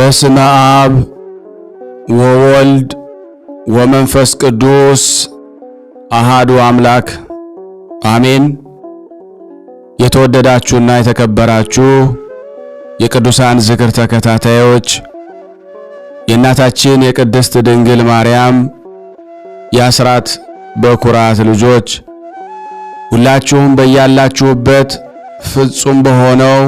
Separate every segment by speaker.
Speaker 1: በስመ አብ ወወልድ ወመንፈስ ቅዱስ አሃዱ አምላክ አሜን። የተወደዳችሁና የተከበራችሁ የቅዱሳን ዝክር ተከታታዮች የእናታችን የቅድስት ድንግል ማርያም የአስራት በኩራት ልጆች ሁላችሁም በያላችሁበት ፍጹም በሆነው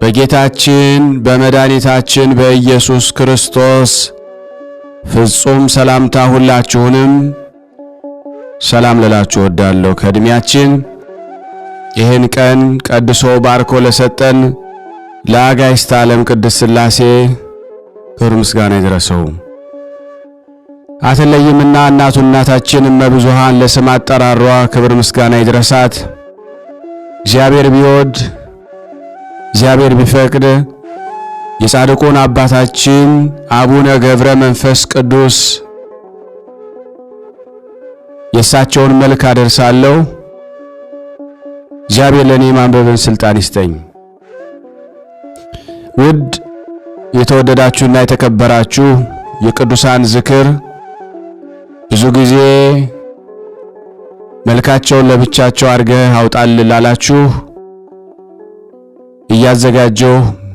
Speaker 1: በጌታችን በመድኃኒታችን በኢየሱስ ክርስቶስ ፍጹም ሰላምታ ሁላችሁንም ሰላም ልላችሁ እወዳለሁ። ከእድሜያችን ይህን ቀን ቀድሶ ባርኮ ለሰጠን ለአጋዕዝተ ዓለም ቅድስት ሥላሴ ክብር ምስጋና ይድረሰው። አትለይምና እናቱ እናታችን እመብዙኃን ለስም አጠራሯ ክብር ምስጋና ይድረሳት። እግዚአብሔር ቢወድ እግዚአብሔር ቢፈቅድ የጻድቁን አባታችን አቡነ ገብረ መንፈስ ቅዱስ የእሳቸውን መልክ አደርሳለሁ። እግዚአብሔር ለኔ ማንበብን ስልጣን ይስጠኝ። ውድ የተወደዳችሁና የተከበራችሁ የቅዱሳን ዝክር ብዙ ጊዜ መልካቸውን ለብቻቸው አድርገህ አውጣል ላላችሁ እያዘጋጀው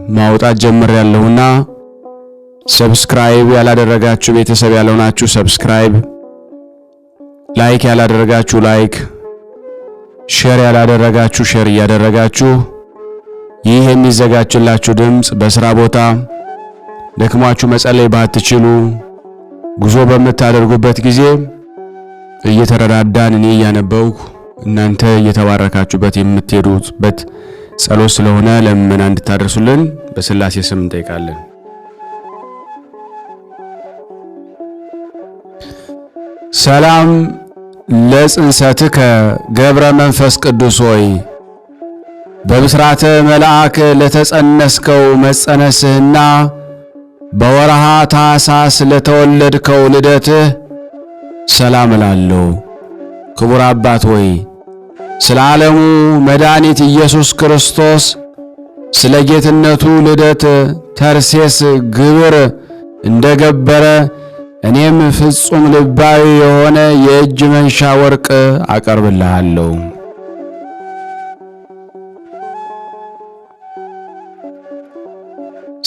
Speaker 1: ማውጣት ጀምሬያለሁና ሰብስክራይብ ያላደረጋችሁ ቤተሰብ ያልሆናችሁ ሰብስክራይብ፣ ላይክ ያላደረጋችሁ ላይክ፣ ሼር ያላደረጋችሁ ሼር እያደረጋችሁ ይህ የሚዘጋጅላችሁ ድምጽ በስራ ቦታ ደክሟችሁ መጸለይ ባትችሉ ጉዞ በምታደርጉበት ጊዜ እየተረዳዳን እኔ እያነበብኩ እናንተ እየተባረካችሁበት የምትሄዱበት ጸሎት ስለሆነ ለምና እንድታደርሱልን በሥላሴ ስም እንጠይቃለን። ሰላም ለጽንሰትከ ገብረ መንፈስ ቅዱስ ሆይ በብስራተ መልአክ ለተጸነስከው መጸነስህና በወርሃ ታኅሳስ ለተወለድከው ልደትህ ሰላም እላለሁ። ክቡር አባት ሆይ ስለ ዓለሙ መድኃኒት ኢየሱስ ክርስቶስ ስለ ጌትነቱ ልደት ተርሴስ ግብር እንደገበረ እኔም ፍጹም ልባዊ የሆነ የእጅ መንሻ ወርቅ አቀርብልሃለሁ።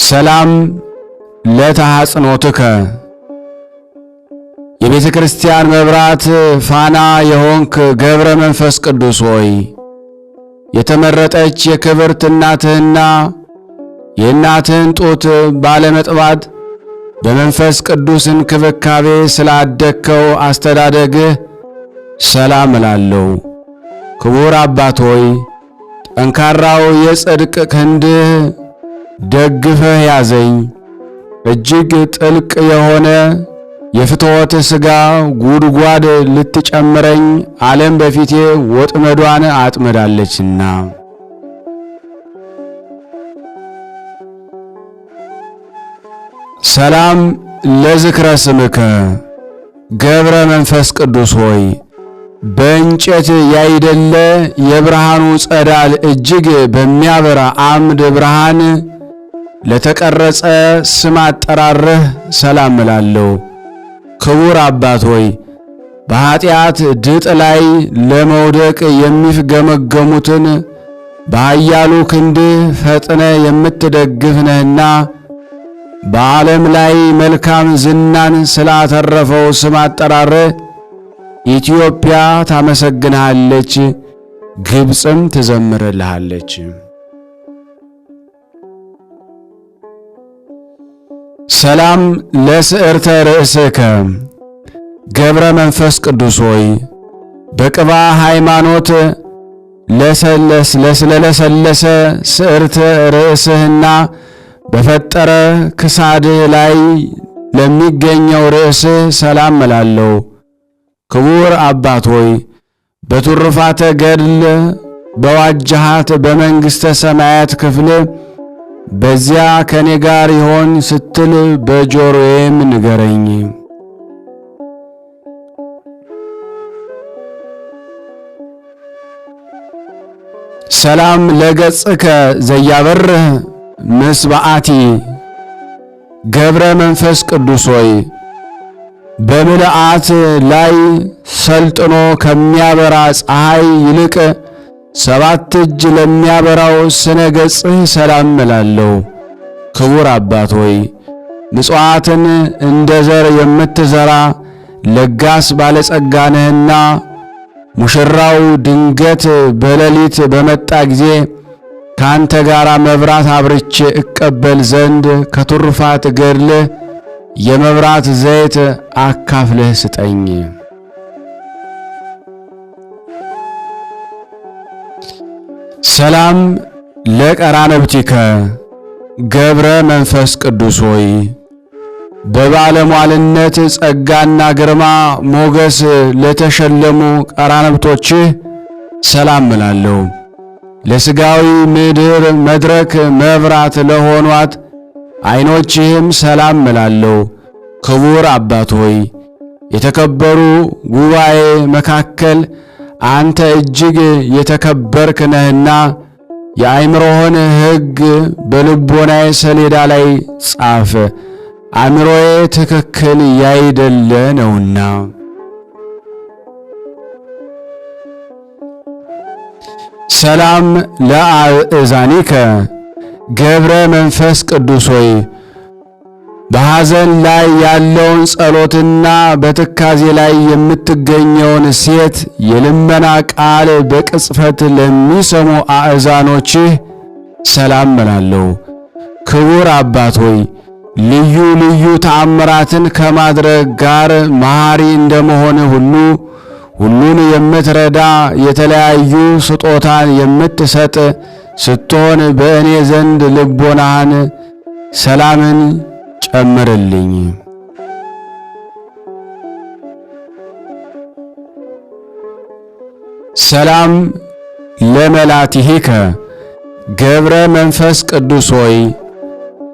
Speaker 1: ሰላም ለተሐጽኖትከ የቤተ ክርስቲያን መብራት ፋና የሆንክ ገብረ መንፈስ ቅዱስ ሆይ የተመረጠች የክብርት እናትህና የእናትህን ጡት ባለመጥባት በመንፈስ ቅዱስ እንክብካቤ ስላደግከው አስተዳደግህ ሰላም እላለሁ። ክቡር አባት ሆይ ጠንካራው የጽድቅ ክንድህ ደግፈህ ያዘኝ። እጅግ ጥልቅ የሆነ የፍትወት ሥጋ ጉድጓድ ልትጨምረኝ ዓለም በፊቴ ወጥመዷን አጥምዳለችና ሰላም ለዝክረ ስምከ ገብረ መንፈስ ቅዱስ ሆይ በእንጨት ያይደለ የብርሃኑ ጸዳል እጅግ በሚያበራ አምድ ብርሃን ለተቀረጸ ስም አጠራርህ ሰላም እላለሁ። ክቡር አባት ሆይ በኃጢአት ድጥ ላይ ለመውደቅ የሚፍገመገሙትን በኃያሉ ክንድህ ፈጥነ የምትደግፍ ነህና በዓለም ላይ መልካም ዝናን ስላተረፈው ስም አጠራርህ ኢትዮጵያ ታመሰግንሃለች፣ ግብፅም ትዘምርልሃለች። ሰላም ለስዕርተ ርእስከ ገብረ መንፈስ ቅዱስ ሆይ በቅባ ሃይማኖት ለስለሰለሰ ስዕርተ ርእስህና በፈጠረ ክሳድህ ላይ ለሚገኘው ርእስህ ሰላም እላለሁ። ክቡር አባት ሆይ በትሩፋተ ገድል በዋጃሃት በመንግሥተ ሰማያት ክፍል በዚያ ከኔ ጋር ይሆን ስትል በጆሮዬም ንገረኝ። ሰላም ለገጽከ ዘያበርህ ምስባአቲ ገብረ መንፈስ ቅዱስ ሆይ በምልአት ላይ ሰልጥኖ ከሚያበራ ፀሐይ ይልቅ 7 እጅ ለሚያበራው ስነ ገጽህ ሰላም እላለሁ። ክቡር አባት ሆይ ምጽዋትን እንደ ዘር የምትዘራ ለጋስ ባለጸጋ ነህና ሙሽራው ድንገት በሌሊት በመጣ ጊዜ ካንተ ጋር መብራት አብርቼ እቀበል ዘንድ ከትሩፋት ገድልህ የመብራት ዘይት አካፍለህ ስጠኝ። ሰላም ለቀራነብቲከ ገብረ መንፈስ ቅዱስ ሆይ በባለሟልነት ጸጋና ግርማ ሞገስ ለተሸለሙ ቀራነብቶችህ ሰላም እላለሁ። ለሥጋዊ ምድር መድረክ መብራት ለሆኗት ዓይኖችህም ሰላም እላለሁ። ክቡር አባት ሆይ የተከበሩ ጉባኤ መካከል አንተ እጅግ የተከበርክ ነህና የአእምሮህን ሕግ በልቦናዬ ሰሌዳ ላይ ጻፍ፣ አእምሮዬ ትክክል ያይደለ ነውና። ሰላም ለአእዛኒከ ገብረ መንፈስ ቅዱስ ሆይ በሐዘን ላይ ያለውን ጸሎትና በትካዜ ላይ የምትገኘውን ሴት የልመና ቃል በቅጽፈት ለሚሰሙ አእዛኖችህ ሰላም እላለሁ። ክቡር አባት ሆይ ልዩ ልዩ ተአምራትን ከማድረግ ጋር መሐሪ እንደመሆን ሁሉ ሁሉን የምትረዳ የተለያዩ ስጦታን የምትሰጥ ስትሆን በእኔ ዘንድ ልቦናህን ሰላምን ጨምርልኝ። ሰላም ለመላቲሂከ ገብረ መንፈስ ቅዱስ ሆይ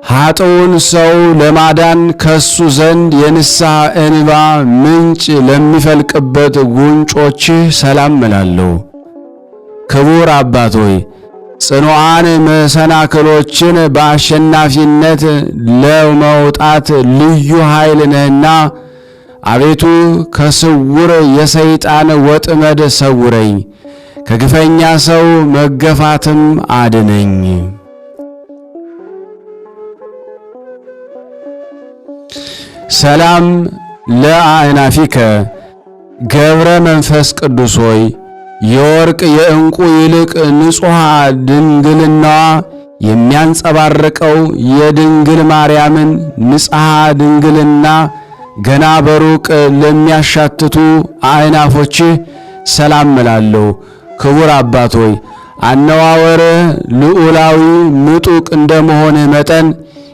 Speaker 1: ኃጥኡን ሰው ለማዳን ከሱ ዘንድ የንስሐ እንባ ምንጭ ለሚፈልቅበት ጉንጮችህ ሰላም እላለሁ። ክቡር አባት ሆይ ጽኑዓን መሰናክሎችን በአሸናፊነት ለመውጣት ልዩ ኃይል ነህና አቤቱ ከስውር የሰይጣን ወጥመድ ሰውረኝ፣ ከግፈኛ ሰው መገፋትም አድነኝ። ሰላም ለአእናፊከ ገብረ መንፈስ ቅዱስ ሆይ የወርቅ የዕንቁ ይልቅ ንጹሕ ድንግልናዋ የሚያንጸባርቀው የድንግል ማርያምን ንጽሐ ድንግልና ገና በሩቅ ለሚያሻትቱ አእናፎችህ ሰላም እላለሁ። ክቡር አባት ሆይ አነዋወርህ ልዑላዊ ምጡቅ እንደመሆንህ መጠን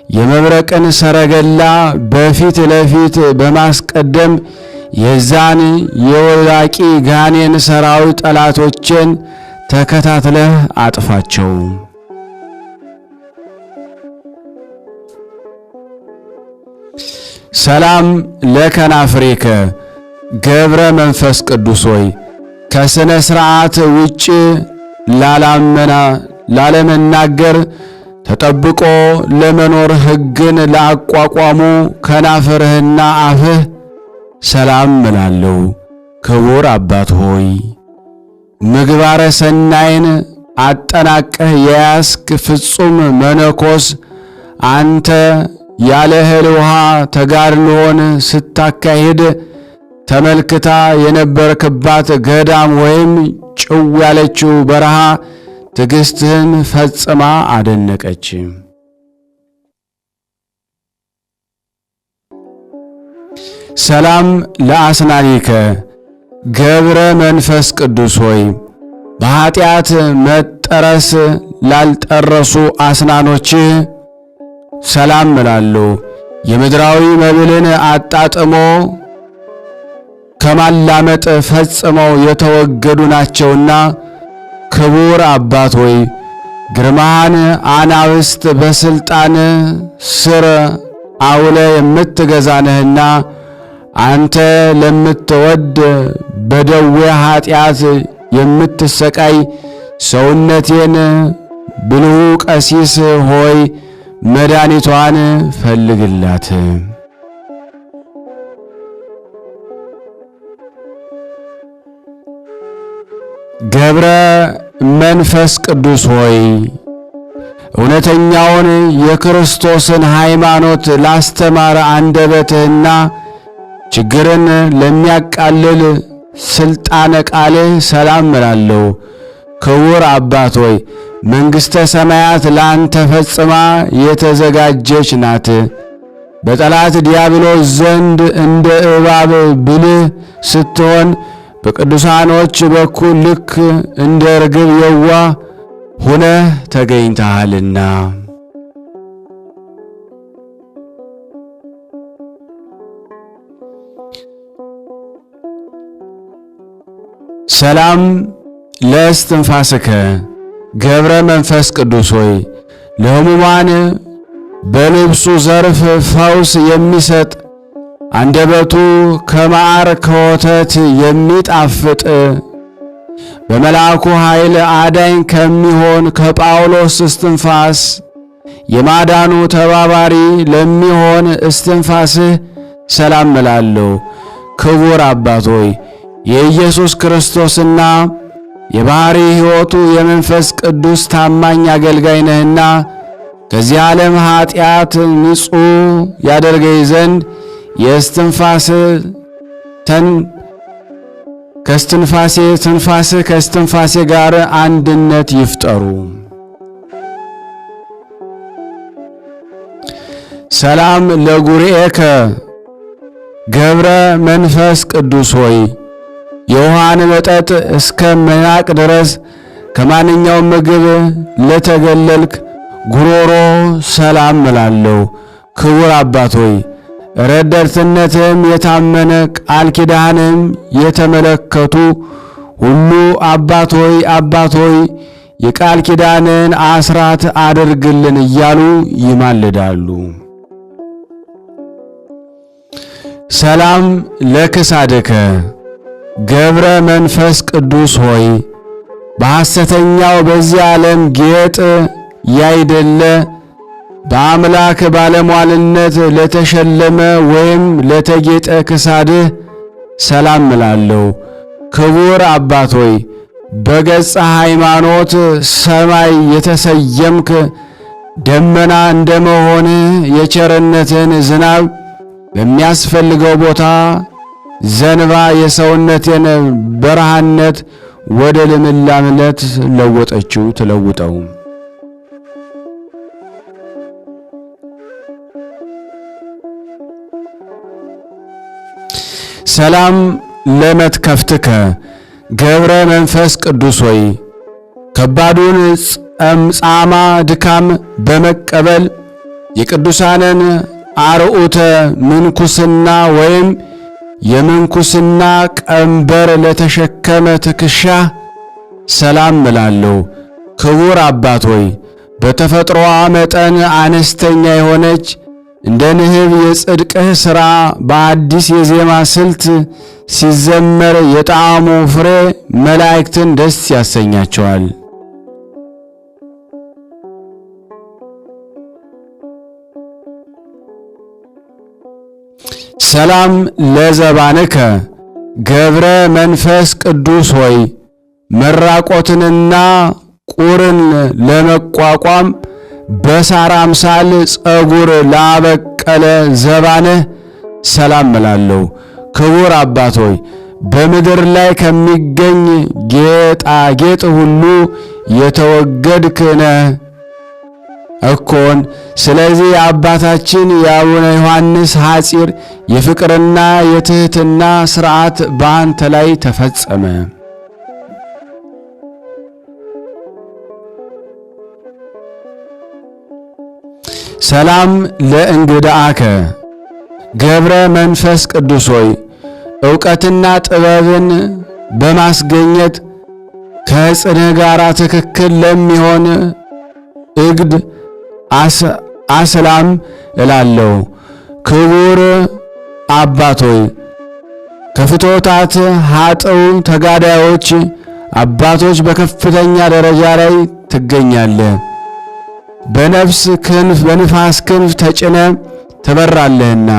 Speaker 1: የመብረቅን ሰረገላ በፊት ለፊት በማስቀደም የዛን የወላቂ ጋኔን ሰራዊት ጠላቶችን ተከታትለህ አጥፋቸው። ሰላም ለከናፍሬከ ገብረ መንፈስ ቅዱስ ሆይ ከሥነ ሥርዓት ውጭ ላለመናገር ተጠብቆ ለመኖር ሕግን ላቋቋሙ ከናፍርህና አፍህ ሰላም እላለሁ። ክቡር አባት ሆይ ምግባረ ሰናይን አጠናቀህ የያዝክ ፍጹም መነኮስ አንተ ያለ እህል ውሃ ተጋድሎን ስታካሂድ ተመልክታ የነበርክባት ገዳም ወይም ጭው ያለችው በረሃ ትዕግሥትህን ፈጽማ አደነቀች። ሰላም ለአስናኒከ ገብረ መንፈስ ቅዱስ ሆይ በኀጢአት መጠረስ ላልጠረሱ አስናኖችህ ሰላም እላለሁ። የምድራዊ መብልን አጣጥሞ ከማላመጥ ፈጽመው የተወገዱ ናቸውና ክቡር አባት ሆይ ግርማህን አናብስት በስልጣን ስር አውለ የምትገዛ ነህና አንተ ለምትወድ በደዌ ኀጢአት የምትሰቃይ ሰውነቴን ብልሁ ቀሲስ ሆይ መድኃኒቷን ፈልግላት። ገብረ መንፈስ ቅዱስ ሆይ እውነተኛውን የክርስቶስን ሃይማኖት ላስተማረ አንደበትህና ችግርን ለሚያቃልል ስልጣነ ቃልህ ሰላም እላለሁ። ክቡር አባት ሆይ መንግሥተ ሰማያት ላንተ ፈጽማ የተዘጋጀች ናት። በጠላት ዲያብሎስ ዘንድ እንደ እባብ ብልህ ስትሆን በቅዱሳኖች በኩል ልክ እንደ ርግብ የዋህ ሆነህ ተገኝተሃልና። ሰላም ለእስትንፋስከ ገብረ መንፈስ ቅዱስ ሆይ ለሕሙማን በልብሱ ዘርፍ ፈውስ የሚሰጥ አንደበቱ ከማር ከወተት የሚጣፍጥ በመልአኩ ኃይል አዳኝ ከሚሆን ከጳውሎስ እስትንፋስ የማዳኑ ተባባሪ ለሚሆን እስትንፋስህ ሰላም እላለሁ። ክቡር አባት ሆይ የኢየሱስ ክርስቶስና የባሕሪ ሕይወቱ የመንፈስ ቅዱስ ታማኝ አገልጋይ ነህና ከዚህ ዓለም ኀጢአት ንጹሕ ያደርገኝ ዘንድ ትንፋስህ ከእስትንፋሴ ጋር አንድነት ይፍጠሩ። ሰላም ለጉርኤከ ገብረ መንፈስ ቅዱስ ሆይ የውሃን መጠጥ እስከ መናቅ ድረስ ከማንኛውም ምግብ ለተገለልክ ጉሮሮ ሰላም እላለሁ። ክቡር አባት ሆይ ረዳትነትም የታመነ ቃል ኪዳንም የተመለከቱ ሁሉ አባት ሆይ የቃል ኪዳንን አስራት አድርግልን እያሉ ይማልዳሉ። ሰላም ለክሳድከ ገብረ መንፈስ ቅዱስ ሆይ በሐሰተኛው በዚህ ዓለም ጌጥ ያይደለ በአምላክ ባለሟልነት ለተሸለመ ወይም ለተጌጠ ክሳድህ ሰላም እላለሁ። ክቡር አባት ሆይ በገጸ ሃይማኖት ሰማይ የተሰየምክ ደመና እንደመሆንህ የቸርነትን ዝናብ በሚያስፈልገው ቦታ ዘንባ የሰውነቴን በረሃነት ወደ ልምላምነት ትለውጠው። ሰላም ለመትከፍትከ ገብረ መንፈስ ቅዱስ ሆይ ከባዱን ጻማ ድካም በመቀበል የቅዱሳንን አርዑተ ምንኩስና ወይም የምንኩስና ቀንበር ለተሸከመ ትከሻ ሰላም እላለሁ። ክቡር አባት ሆይ በተፈጥሮዋ መጠን አነስተኛ የሆነች እንደ ንህብ የጽድቅህ ሥራ በአዲስ የዜማ ስልት ሲዘመር የጣዕሙ ፍሬ መላእክትን ደስ ያሰኛቸዋል። ሰላም ለዘባንከ ገብረ መንፈስ ቅዱስ ሆይ መራቆትንና ቁርን ለመቋቋም በሳር አምሳል ጸጉር ላበቀለ ዘባንህ ሰላም እላለሁ። ክቡር አባት ሆይ በምድር ላይ ከሚገኝ ጌጣጌጥ ሁሉ የተወገድክ ነህ እኮን። ስለዚህ የአባታችን የአቡነ ዮሐንስ ሐጺር የፍቅርና የትሕትና ሥርዓት በአንተ ላይ ተፈጸመ። ሰላም ለእንግዳአከ ገብረ መንፈስ ቅዱስ ሆይ ዕውቀትና ጥበብን በማስገኘት ከጽንዕ ጋር ትክክል ለሚሆን እግድ አስላም እላለሁ። ክቡር አባት ሆይ ከፍቶታት ኃጥው ተጋዳዮች አባቶች በከፍተኛ ደረጃ ላይ ትገኛለህ። በነፍስ ክንፍ በንፋስ ክንፍ ተጭነ ትበራለህና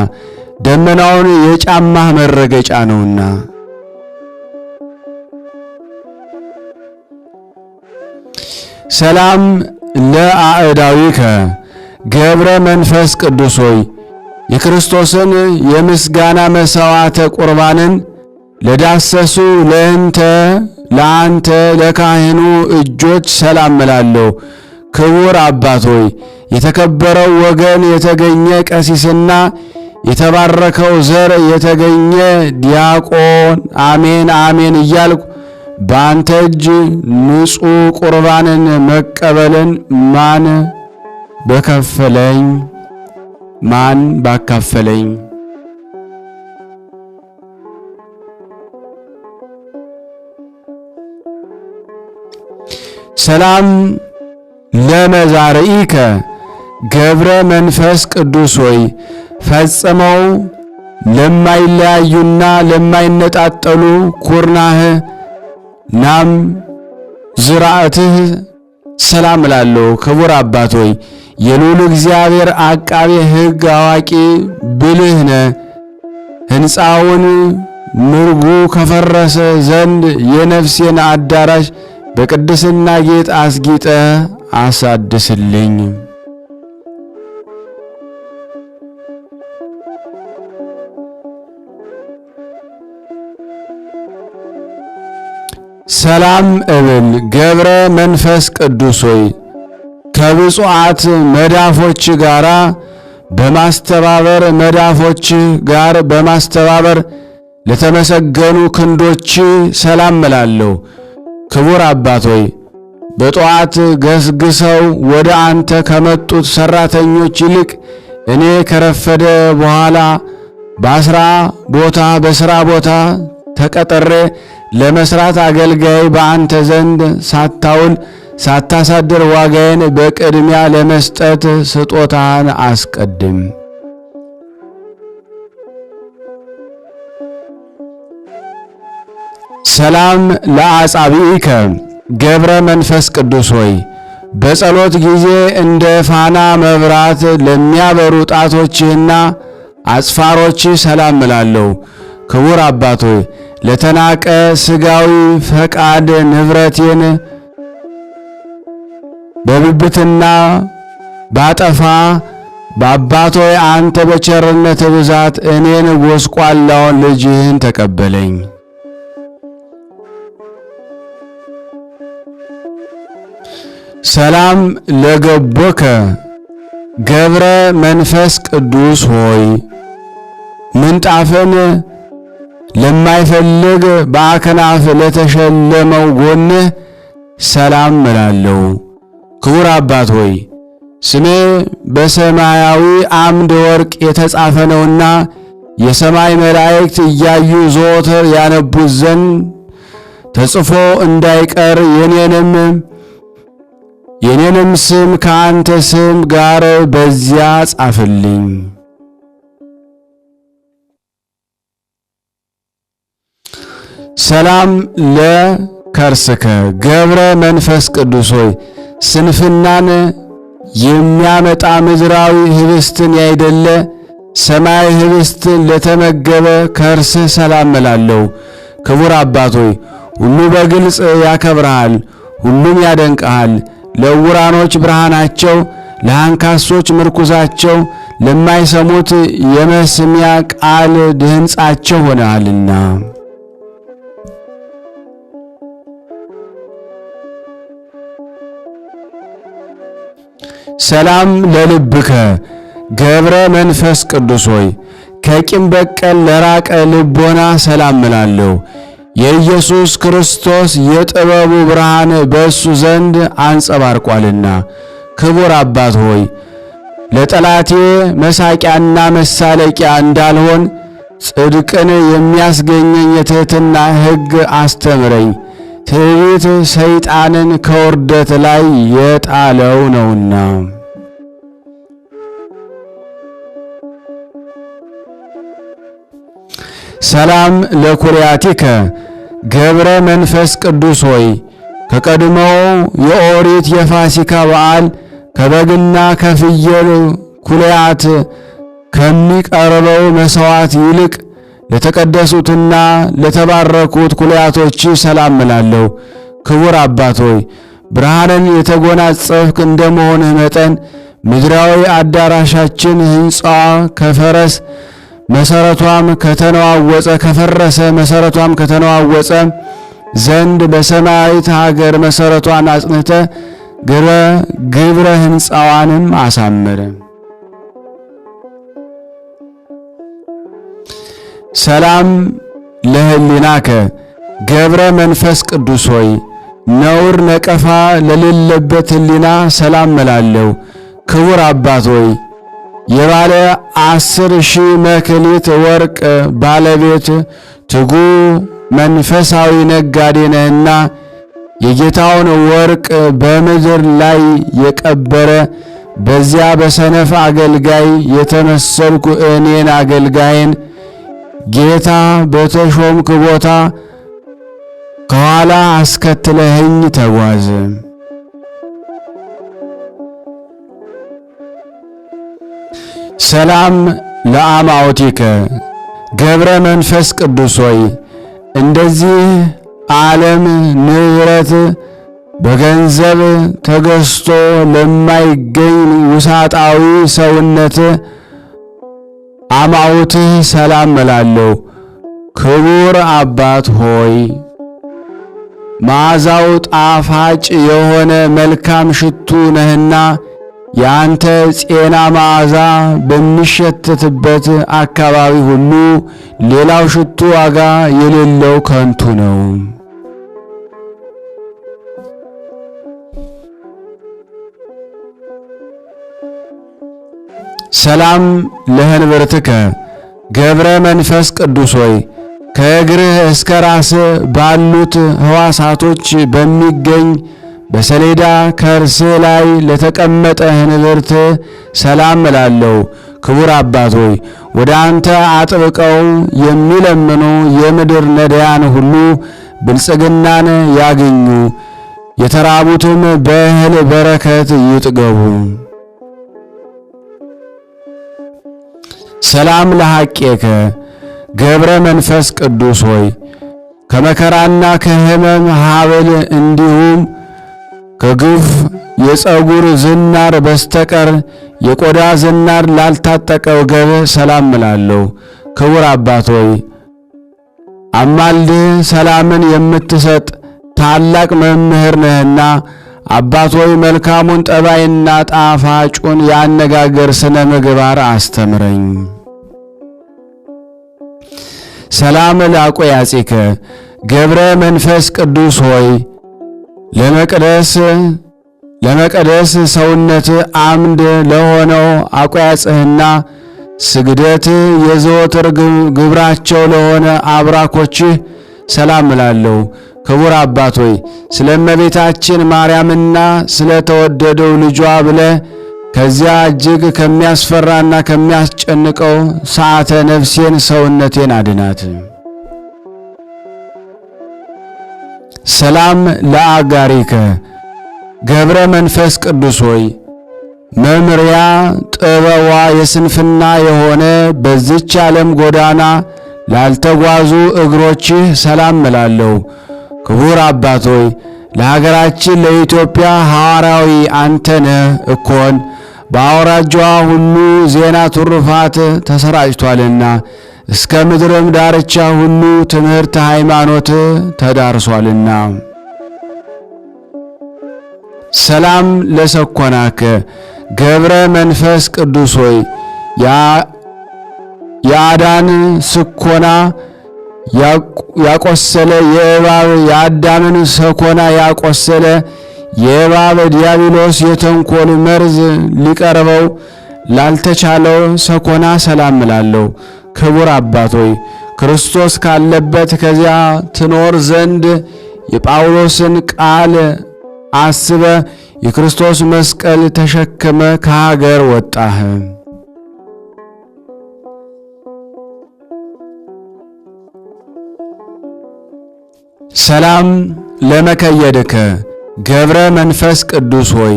Speaker 1: ደመናውን የጫማህ መረገጫ ነውና። ሰላም ለአእዳዊከ ገብረ መንፈስ ቅዱስ ሆይ የክርስቶስን የምስጋና መሥዋዕተ ቁርባንን ለዳሰሱ ለአንተ ለካህኑ እጆች ሰላም እላለሁ። ክቡር አባት ሆይ የተከበረው ወገን የተገኘ ቀሲስና የተባረከው ዘር የተገኘ ዲያቆን አሜን አሜን እያልኩ በአንተ እጅ ንጹሕ ቁርባንን መቀበልን ማን ባካፈለኝ። ሰላም ለመዛርኢከ ገብረ መንፈስ ቅዱስ ሆይ ፈጽመው ለማይለያዩና ለማይነጣጠሉ ኩርናህ ናም ዝራእትህ ሰላም እላለሁ። ክቡር አባት ሆይ የልዑል እግዚአብሔር አቃቤ ሕግ አዋቂ ብልህ ነህ። ሕንፃውን ምርጉ ከፈረሰ ዘንድ የነፍሴን አዳራሽ በቅድስና ጌጥ አስጊጠ አሳድስልኝ። ሰላም እብል ገብረ መንፈስ ቅዱስ ሆይ ከብፁዓት መዳፎች ጋር በማስተባበር ለተመሰገኑ ክንዶች ሰላም እላለሁ። ክቡር አባት ሆይ በጠዋት ገስግሰው ወደ አንተ ከመጡት ሰራተኞች ይልቅ እኔ ከረፈደ በኋላ በስራ ቦታ ተቀጥሬ ለመስራት አገልጋይ በአንተ ዘንድ ሳታሳድር ዋጋዬን በቅድሚያ ለመስጠት ስጦታን አስቀድም። ሰላም ለአጻብዒከ ገብረ መንፈስ ቅዱስ ሆይ በጸሎት ጊዜ እንደ ፋና መብራት ለሚያበሩ ጣቶችህና አጽፋሮች ሰላም እላለሁ። ክቡር አባት ሆይ ለተናቀ ሥጋዊ ፈቃድ ንብረቴን በብብትና ባጠፋ በአባት ሆይ አንተ በቸርነት ብዛት እኔን ጎስቋላውን ልጅህን ተቀበለኝ። ሰላም ለገቦከ ገብረ መንፈስ ቅዱስ ሆይ ምንጣፍን ለማይፈልግ በአክናፍ ለተሸለመው ጎንህ ሰላም እላለሁ። ክቡር አባት ሆይ ስሜ በሰማያዊ አምደ ወርቅ የተጻፈ ነውና የሰማይ መላእክት እያዩ ዘወትር ያነቡት ዘንድ ተጽፎ እንዳይቀር የኔንም ስም ከአንተ ስም ጋር በዚያ ጻፍልኝ። ሰላም ለከርስከ ገብረ መንፈስ ቅዱስ ሆይ ስንፍናን የሚያመጣ ምድራዊ ህብስትን ያይደለ ሰማይ ህብስትን ለተመገበ ከርስህ ሰላም እላለሁ። ክቡር አባት ሆይ ሁሉ በግልጽ ያከብርሃል፣ ሁሉም ያደንቅሃል። ለዕውራኖች ብርሃናቸው፣ ለአንካሶች ምርኩዛቸው፣ ለማይሰሙት የመስሚያ ቃል ድምፃቸው ሆነሃልና። ሰላም ለልብከ ገብረ መንፈስ ቅዱስ ሆይ ከቂም በቀል ለራቀ ልቦና ሰላም እላለሁ። የኢየሱስ ክርስቶስ የጥበቡ ብርሃን በእሱ ዘንድ አንጸባርቋልና። ክቡር አባት ሆይ ለጠላቴ መሳቂያና መሳለቂያ እንዳልሆን ጽድቅን የሚያስገኘኝ የትሕትና ሕግ አስተምረኝ። ትዕቢት ሰይጣንን ከውርደት ላይ የጣለው ነውና። ሰላም ለኩርያቲከ ገብረ መንፈስ ቅዱስ ሆይ ከቀድሞው የኦሪት የፋሲካ በዓል ከበግና ከፍየል ኩልያት ከሚቀርበው መሥዋዕት ይልቅ ለተቀደሱትና ለተባረኩት ኩልያቶች ሰላም እላለሁ። ክቡር አባት ሆይ ብርሃንን የተጎናጸፍክ እንደመሆንህ መጠን ምድራዊ አዳራሻችን ሕንጻዋ ከፈረሰ መሰረቷም ከተነዋወጸ ዘንድ በሰማያዊት ሀገር መሰረቷን አጽንተ ግብረ ሕንጻዋንም አሳመረ። ሰላም ለህሊናከ ገብረ መንፈስ ቅዱስ ሆይ ነውር ነቀፋ ለሌለበት ህሊና ሰላም እላለሁ። ክቡር አባት ሆይ የባለ 10,000 መክሊት ወርቅ ባለቤት ትጉ መንፈሳዊ ነጋዴ ነህና የጌታውን ወርቅ በምድር ላይ የቀበረ በዚያ በሰነፍ አገልጋይ የተመሰልኩ እኔን አገልጋይን ጌታ በተሾምክ ቦታ ከኋላ አስከትለኸኝ ተጓዝ። ሰላም ለአማውቲከ ገብረ መንፈስ ቅዱስ ሆይ እንደዚህ ዓለም ንብረት በገንዘብ ተገዝቶ ለማይገኝ ውሳጣዊ ሰውነት አማውትህ ሰላም እላለሁ። ክቡር አባት ሆይ መዓዛው ጣፋጭ የሆነ መልካም ሽቱ ነህና ያንተ ጤና መዓዛ በሚሸተትበት አካባቢ ሁሉ ሌላው ሽቱ ዋጋ የሌለው ከንቱ ነው። ሰላም ለህንብርትከ ገብረ መንፈስ ቅዱስ ሆይ ከእግርህ እስከ ራስህ ባሉት ሕዋሳቶች በሚገኝ በሰሌዳ ከርስህ ላይ ለተቀመጠ ህንብርት ሰላም እላለሁ። ክቡር አባት ሆይ ወደ አንተ አጥብቀው የሚለምኑ የምድር ነዳያን ሁሉ ብልጽግናን ያገኙ፣ የተራቡትም በእህል በረከት ይጥገቡ። ሰላም ለሐቄከ ገብረ መንፈስ ቅዱስ ሆይ ከመከራና ከሕመም ሀብል እንዲሁም ከግፍ የፀጉር ዝናር በስተቀር የቆዳ ዝናር ላልታጠቀ ወገብ ሰላም እላለሁ። ክቡር አባት ሆይ አማልድህ ሰላምን የምትሰጥ ታላቅ መምህር ነህና አባት ሆይ መልካሙን ጠባይና ጣፋጩን ያነጋገር ስነ ምግባር አስተምረኝ። ሰላም ለአቆያጺከ ገብረ መንፈስ ቅዱስ ሆይ ለመቀደስ ሰውነት አምድ ለሆነው አቆያጽህና ስግደት የዘወትር ግብራቸው ለሆነ አብራኮችህ ሰላም እላለሁ። ክቡር አባት ሆይ ስለ እመቤታችን ማርያምና ስለ ተወደደው ልጇ ብለህ ከዚያ እጅግ ከሚያስፈራና ከሚያስጨንቀው ሰዓተ ነፍሴን ሰውነቴን አድናት። ሰላም ለአጋሪከ ገብረ መንፈስ ቅዱስ ሆይ መምሪያ ጥበቧ የስንፍና የሆነ በዚች ዓለም ጎዳና ላልተጓዙ እግሮችህ ሰላም እላለሁ። ክቡር አባት ሆይ ለሀገራችን ለኢትዮጵያ ሐዋርያዊ አንተ ነህ እኮን በአውራጃዋ ሁሉ ዜና ትሩፋት ተሰራጭቷልና እስከ ምድርም ዳርቻ ሁሉ ትምህርት ሃይማኖት ተዳርሷልና። ሰላም ለሰኮናከ ገብረ መንፈስ ቅዱስ ሆይ የአዳን ስኮና ያቆሰለ የአዳምን ሰኮና ያቆሰለ የእባብ ዲያብሎስ የተንኮል መርዝ ሊቀርበው ላልተቻለው ሰኮና ሰላም እላለሁ። ክቡር አባት ሆይ ክርስቶስ ካለበት ከዚያ ትኖር ዘንድ የጳውሎስን ቃል አስበ የክርስቶስ መስቀል ተሸክመ ከሀገር ወጣህ። ሰላም ለመከየድከ ገብረ መንፈስ ቅዱስ ሆይ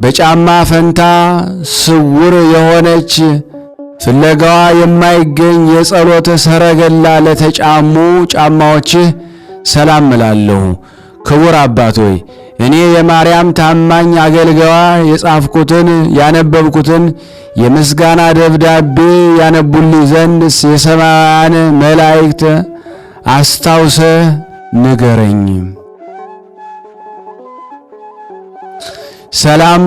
Speaker 1: በጫማ ፈንታ ስውር የሆነች ፍለጋዋ የማይገኝ የጸሎት ሰረገላ ለተጫሙ ጫማዎችህ ሰላም እላለሁ። ክቡር አባት ሆይ እኔ የማርያም ታማኝ አገልጋዋ የጻፍኩትን ያነበብኩትን የምስጋና ደብዳቤ ያነቡልኝ ዘንድ የሰማያን መላእክት አስታውሰህ ንገረኝ። ሰላም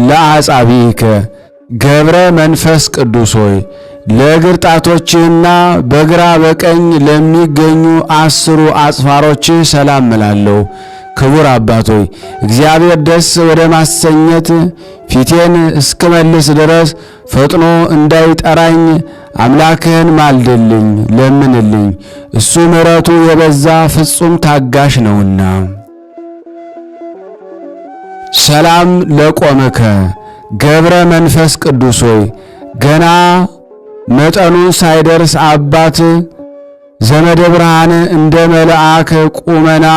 Speaker 1: ለአጻብዕከ ገብረ መንፈስ ቅዱስ ሆይ ለእግር ጣቶችህና በግራ በቀኝ ለሚገኙ 10 አጽፋሮች ሰላም እላለሁ። ክቡር አባት ሆይ እግዚአብሔር ደስ ወደ ማሰኘት ፊቴን እስክመልስ ድረስ ፈጥኖ እንዳይጠራኝ አምላክህን ማልድልኝ፣ ለምንልኝ። እሱ ምሕረቱ የበዛ ፍጹም ታጋሽ ነውና። ሰላም ለቆምከ ገብረ መንፈስ ቅዱስ ሆይ ገና መጠኑ ሳይደርስ አባት ዘመደ ብርሃን እንደ መልአክ ቁመና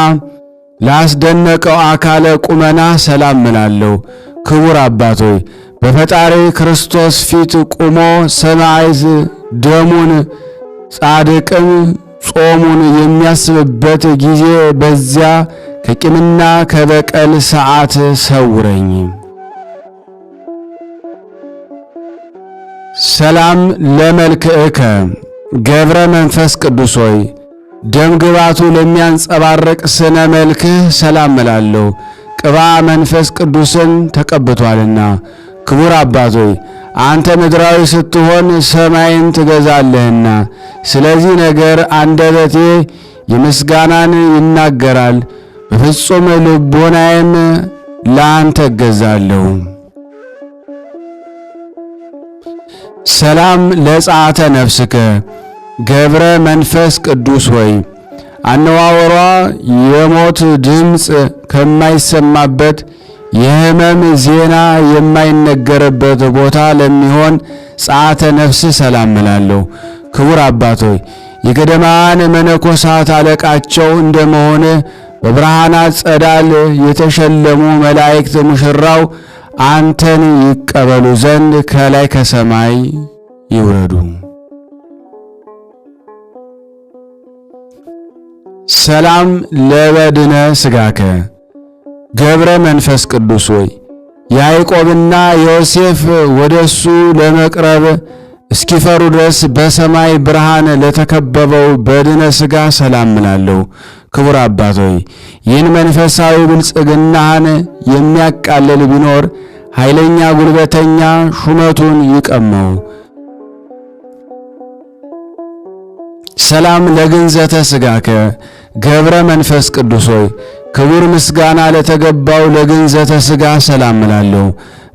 Speaker 1: ላስደነቀው አካለ ቁመና ሰላም እላለሁ። ክቡር አባት ሆይ በፈጣሪ ክርስቶስ ፊት ቁሞ ሰማዕት ደሙን ጻድቅም ጾሙን የሚያስብበት ጊዜ በዚያ ከቂምና ከበቀል ሰዓት ሰውረኝ። ሰላም ለመልክዕከ ገብረ መንፈስ ቅዱስ ሆይ ደም ግባቱ ለሚያንጸባረቅ ስነ መልክህ ሰላም እላለሁ። ቅባ መንፈስ ቅዱስን ተቀብቷልና። ክቡር አባት ሆይ አንተ ምድራዊ ስትሆን ሰማይን ትገዛለህና፣ ስለዚህ ነገር አንደበቴ የምስጋናን ይናገራል፣ በፍጹም ልቦናዬም ለአንተ እገዛለሁ። ሰላም ለጸአተ ነፍስከ ገብረ መንፈስ ቅዱስ ሆይ አነዋወሯ የሞት ድምፅ ከማይሰማበት የሕመም ዜና የማይነገርበት ቦታ ለሚሆን ጸአተ ነፍስ ሰላም እላለሁ። ክቡር አባት ሆይ የገዳማን መነኮሳት አለቃቸው እንደመሆን በብርሃናት ጸዳል የተሸለሙ መላእክት ሙሽራው አንተን ይቀበሉ ዘንድ ከላይ ከሰማይ ይውረዱ። ሰላም ለበድነ ሥጋከ ገብረ መንፈስ ቅዱስ ሆይ ያዕቆብና ዮሴፍ ወደሱ ለመቅረብ እስኪፈሩ ድረስ በሰማይ ብርሃን ለተከበበው በድነ ሥጋ ሰላም እላለሁ። ክቡር አባት ሆይ ይህን መንፈሳዊ ብልጽግናህን የሚያቃልል ቢኖር ኃይለኛ ጉልበተኛ ሹመቱን ይቀመው። ሰላም ለግንዘተ ሥጋከ ገብረ መንፈስ ቅዱስ ሆይ ክቡር ምስጋና ለተገባው ለግንዘተ ሥጋ ሰላም እላለሁ።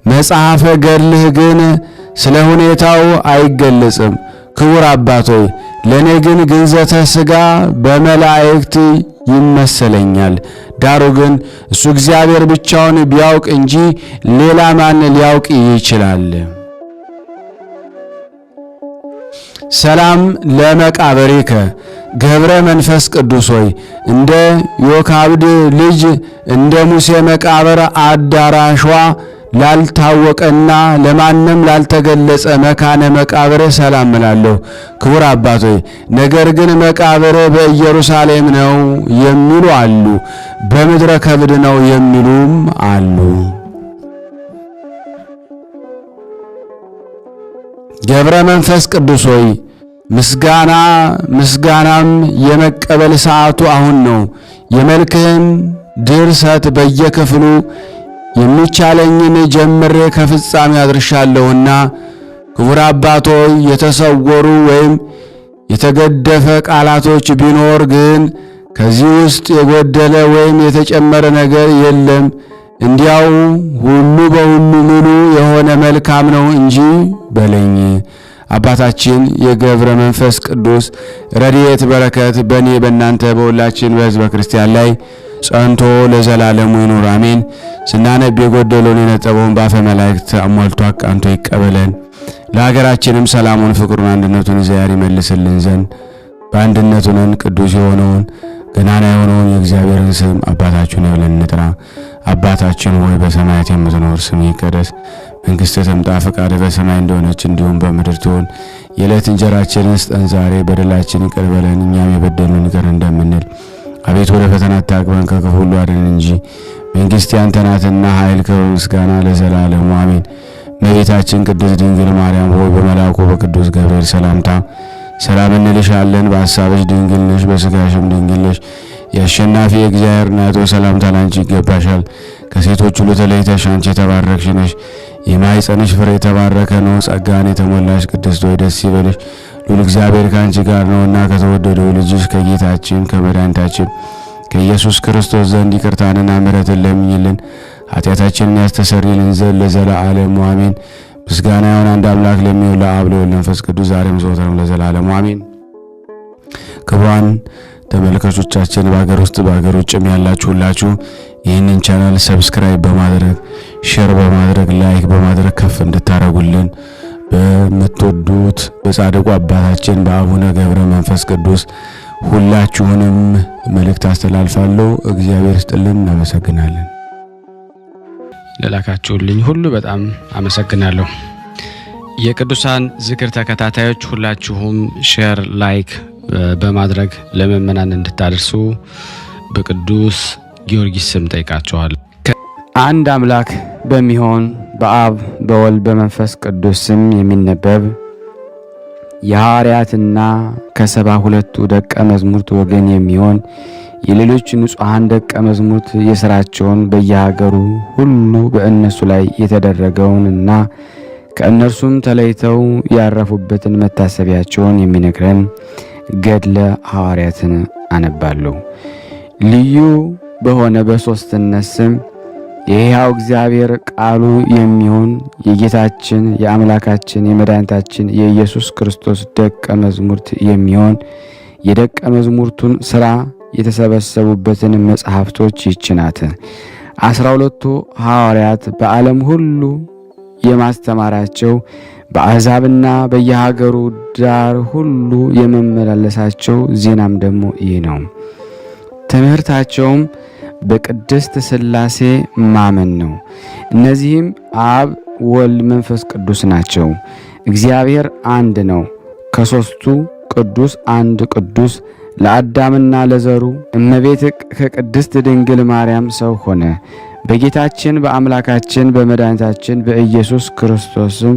Speaker 1: መጽሐፈ ገድልህ ግን ስለ ሁኔታው አይገለጽም። ክቡር አባት ሆይ ለእኔ ግን ግንዘተ ሥጋ በመላእክት ይመሰለኛል። ዳሩ ግን እሱ እግዚአብሔር ብቻውን ቢያውቅ እንጂ ሌላ ማን ሊያውቅ ይችላል? ሰላም ለመቃብሪከ ገብረ መንፈስ ቅዱስ ሆይ እንደ ዮካብድ ልጅ እንደ ሙሴ መቃብር አዳራሿ ላልታወቀና ለማንም ላልተገለጸ መካነ መቃብር ሰላም እላለሁ። ክቡር አባት ሆይ ነገር ግን መቃብር በኢየሩሳሌም ነው የሚሉ አሉ፣ በምድረ ከብድ ነው የሚሉም አሉ። ገብረ መንፈስ ቅዱስ ሆይ ምስጋናም የመቀበል ሰዓቱ አሁን ነው። የመልክህን ድርሰት በየክፍሉ የሚቻለኝን ጀምሬ ከፍጻሜ አድርሻለሁና ክቡር አባት ሆይ የተሰወሩ ወይም የተገደፈ ቃላቶች ቢኖር ግን ከዚህ ውስጥ የጎደለ ወይም የተጨመረ ነገር የለም። እንዲያው ሁሉ በሁሉ ሙሉ የሆነ መልካም ነው እንጂ በለኝ። አባታችን የገብረ መንፈስ ቅዱስ ረድኤት በረከት በእኔ በእናንተ በሁላችን በሕዝበ ክርስቲያን ላይ ጸንቶ ለዘላለሙ ይኑር አሜን። ስናነብ የጎደለውን የነጠበውን በአፈ መላእክት አሟልቶ አቃንቶ ይቀበለን። ለሀገራችንም ሰላሙን፣ ፍቅሩን፣ አንድነቱን እግዚአብሔር ይመልስልን ዘንድ በአንድነቱንን ቅዱስ የሆነውን ገናና የሆነውን የእግዚአብሔርን ስም አባታችን ብለን እንጥራ። አባታችን ሆይ በሰማያት የምትኖር ስምህ ይቀደስ፣ መንግሥትህ ትምጣ፣ ፈቃድህ በሰማይ እንደሆነች እንዲሁም በምድር ትሁን። የዕለት እንጀራችንን ስጠን ዛሬ፣ በደላችንን ይቅር በለን እኛም የበደሉንን ይቅር እንደምንል። አቤቱ ወደ ፈተና አታግባን ከክፉ ሁሉ አድነን እንጂ መንግሥት ያንተ ናትና ኃይል፣ ክብር፣ ምስጋና ለዘላለሙ አሜን። እመቤታችን ቅድስት ድንግል ማርያም ሆይ በመልአኩ በቅዱስ ገብርኤል ሰላምታ ሰላም እንልሻለን። በሐሳብሽ ድንግል ነሽ፣ በሥጋሽም ድንግል ነሽ። የአሸናፊ የእግዚአብሔር እናት ሆይ ሰላምታ ላንቺ ይገባሻል። ከሴቶች ሁሉ ተለይተሽ አንቺ የተባረክሽ ነሽ፣ የማኅፀንሽ ፍሬ የተባረከ ነው። ጸጋን የተሞላሽ ቅድስት ሆይ ደስ ይበልሽ፣ ልዑል እግዚአብሔር ከአንቺ ጋር ነውና ከተወደደው ልጅሽ ከጌታችን ከመድኃኒታችን ከኢየሱስ ክርስቶስ ዘንድ ይቅርታንና ምሕረትን ለምኝልን ኃጢአታችንን ያስተሰርይልን ዘንድ ለዘላለሙ አሜን። ምስጋና ይሁን አንድ አምላክ ለሚሆን ለአብ ለወልድ ለመንፈስ ቅዱስ ዛሬም ዘወትርም ለዘላለሙ አሜን። ክቡራን ተመልካቾቻችን በአገር ውስጥ በአገር ውጭም ያላችሁ ሁላችሁ ይህንን ቻናል ሰብስክራይብ በማድረግ ሼር በማድረግ ላይክ በማድረግ ከፍ እንድታረጉልን በምትወዱት በጻድቁ አባታችን በአቡነ ገብረ መንፈስ ቅዱስ ሁላችሁንም መልእክት አስተላልፋለሁ። እግዚአብሔር ይስጥልን። እናመሰግናለን። ለላካችሁልኝ ሁሉ በጣም አመሰግናለሁ። የቅዱሳን ዝክር ተከታታዮች ሁላችሁም ሼር ላይክ በማድረግ ለምእመናን እንድታደርሱ በቅዱስ ጊዮርጊስ ስም ጠይቃችኋለሁ። አንድ አምላክ በሚሆን በአብ በወልድ በመንፈስ ቅዱስ ስም የሚነበብ የሐዋርያትና ከ72ቱ ደቀ መዛሙርት ወገን የሚሆን የሌሎች ንጹሐን ደቀ መዛሙርት የሥራቸውን በየሀገሩ ሁሉ በእነሱ ላይ የተደረገውንና ከእነርሱም ተለይተው ያረፉበትን መታሰቢያቸውን የሚነግረን ገድለ ሐዋርያትን አነባለሁ። ልዩ በሆነ በሦስትነት ስም የሕያው እግዚአብሔር ቃሉ የሚሆን የጌታችን የአምላካችን የመድኃኒታችን የኢየሱስ ክርስቶስ ደቀ መዛሙርት የሚሆን የደቀ መዛሙርቱን ሥራ የተሰበሰቡበትን መጻሕፍቶች ይህች ናት። 12ቱ ሐዋርያት በዓለም ሁሉ የማስተማራቸው በአሕዛብና በየሀገሩ ዳር ሁሉ የመመላለሳቸው ዜናም ደግሞ ይህ ነው። ትምህርታቸውም በቅድስት ሥላሴ ማመን ነው። እነዚህም አብ ወልድ መንፈስ ቅዱስ ናቸው። እግዚአብሔር አንድ ነው። ከሦስቱ ቅዱስ አንድ ቅዱስ ለአዳምና ለዘሩ እመቤት ከቅድስት ድንግል ማርያም ሰው ሆነ። በጌታችን በአምላካችን በመድኃኒታችን በኢየሱስ ክርስቶስም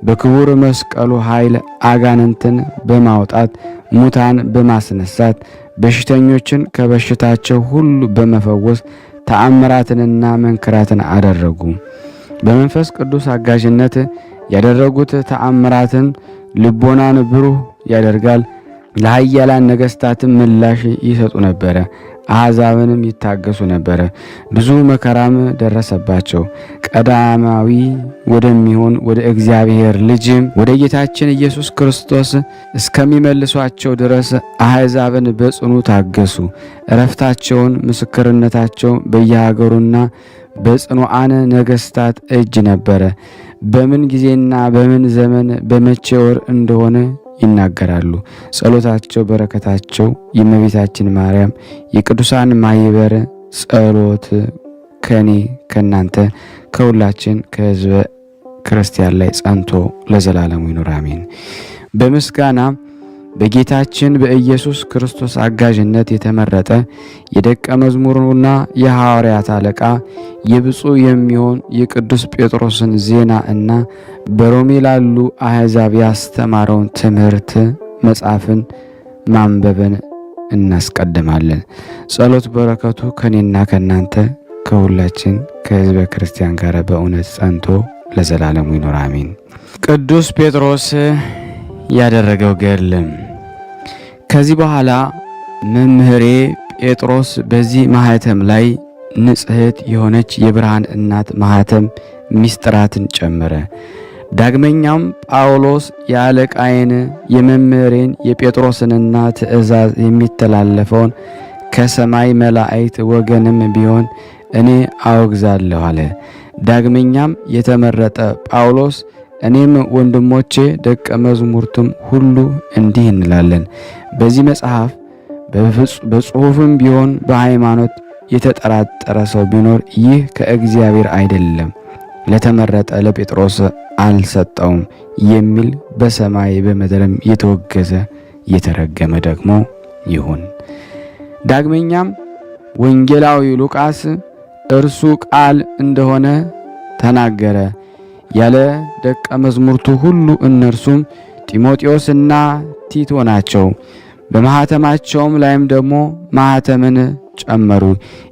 Speaker 1: በክቡር መስቀሉ ኃይል አጋንንትን በማውጣት ሙታን በማስነሳት በሽተኞችን ከበሽታቸው ሁሉ በመፈወስ ተአምራትንና መንክራትን አደረጉ። በመንፈስ ቅዱስ አጋዥነት ያደረጉት ተአምራትን ልቦናን ብሩህ ያደርጋል። ለኃያላን ነገሥታትም ምላሽ ይሰጡ ነበረ። አሕዛብንም ይታገሱ ነበረ። ብዙ መከራም ደረሰባቸው። ቀዳማዊ ወደሚሆን ወደ እግዚአብሔር ልጅም ወደ ጌታችን ኢየሱስ ክርስቶስ እስከሚመልሷቸው ድረስ አሕዛብን በጽኑ ታገሱ። ዕረፍታቸውን ምስክርነታቸው በየሀገሩና በጽኑዓን ነገሥታት እጅ ነበረ። በምን ጊዜና በምን ዘመን በመቼ ወር እንደሆነ ይናገራሉ። ጸሎታቸው በረከታቸው የእመቤታችን ማርያም የቅዱሳን ማኅበር ጸሎት ከኔ ከናንተ ከሁላችን ከሕዝበ ክርስቲያን ላይ ጸንቶ ለዘላለሙ ይኑር አሜን። በምስጋና በጌታችን በኢየሱስ ክርስቶስ አጋዥነት የተመረጠ የደቀ መዝሙሩና የሐዋርያት አለቃ የብፁዕ የሚሆን የቅዱስ ጴጥሮስን ዜና እና በሮሜ ላሉ አሕዛብ ያስተማረውን ትምህርት መጽሐፍን ማንበብን እናስቀድማለን። ጸሎት በረከቱ ከኔና ከናንተ ከሁላችን ከሕዝበ ክርስቲያን ጋር በእውነት ጸንቶ ለዘላለሙ ይኑር አሜን። ቅዱስ ጴጥሮስ ያደረገው ገድል። ከዚህ በኋላ መምህሬ ጴጥሮስ በዚህ ማኅተም ላይ ንጽሕት የሆነች የብርሃን እናት ማኅተም ምስጢራትን ጨመረ። ዳግመኛም ጳውሎስ የአለቃዬን የመምህሬን የጴጥሮስንና ትእዛዝ የሚተላለፈውን ከሰማይ መላእክት ወገንም ቢሆን እኔ አወግዛለሁ አለ። ዳግመኛም የተመረጠ ጳውሎስ እኔም ወንድሞቼ ደቀ መዛሙርቱም ሁሉ እንዲህ እንላለን። በዚህ መጽሐፍ በጽሑፍም ቢሆን በሃይማኖት የተጠራጠረ ሰው ቢኖር ይህ ከእግዚአብሔር አይደለም፣ ለተመረጠ ለጴጥሮስ አልሰጠውም የሚል በሰማይ በምድርም የተወገዘ የተረገመ ደግሞ ይሁን። ዳግመኛም ወንጌላዊ ሉቃስ እርሱ ቃል እንደሆነ ተናገረ ያለ ደቀ መዛሙርቱ ሁሉ እነርሱም ጢሞቴዎስና ቲቶ ናቸው። በማኅተማቸውም ላይም ደግሞ ማኅተምን ጨመሩ።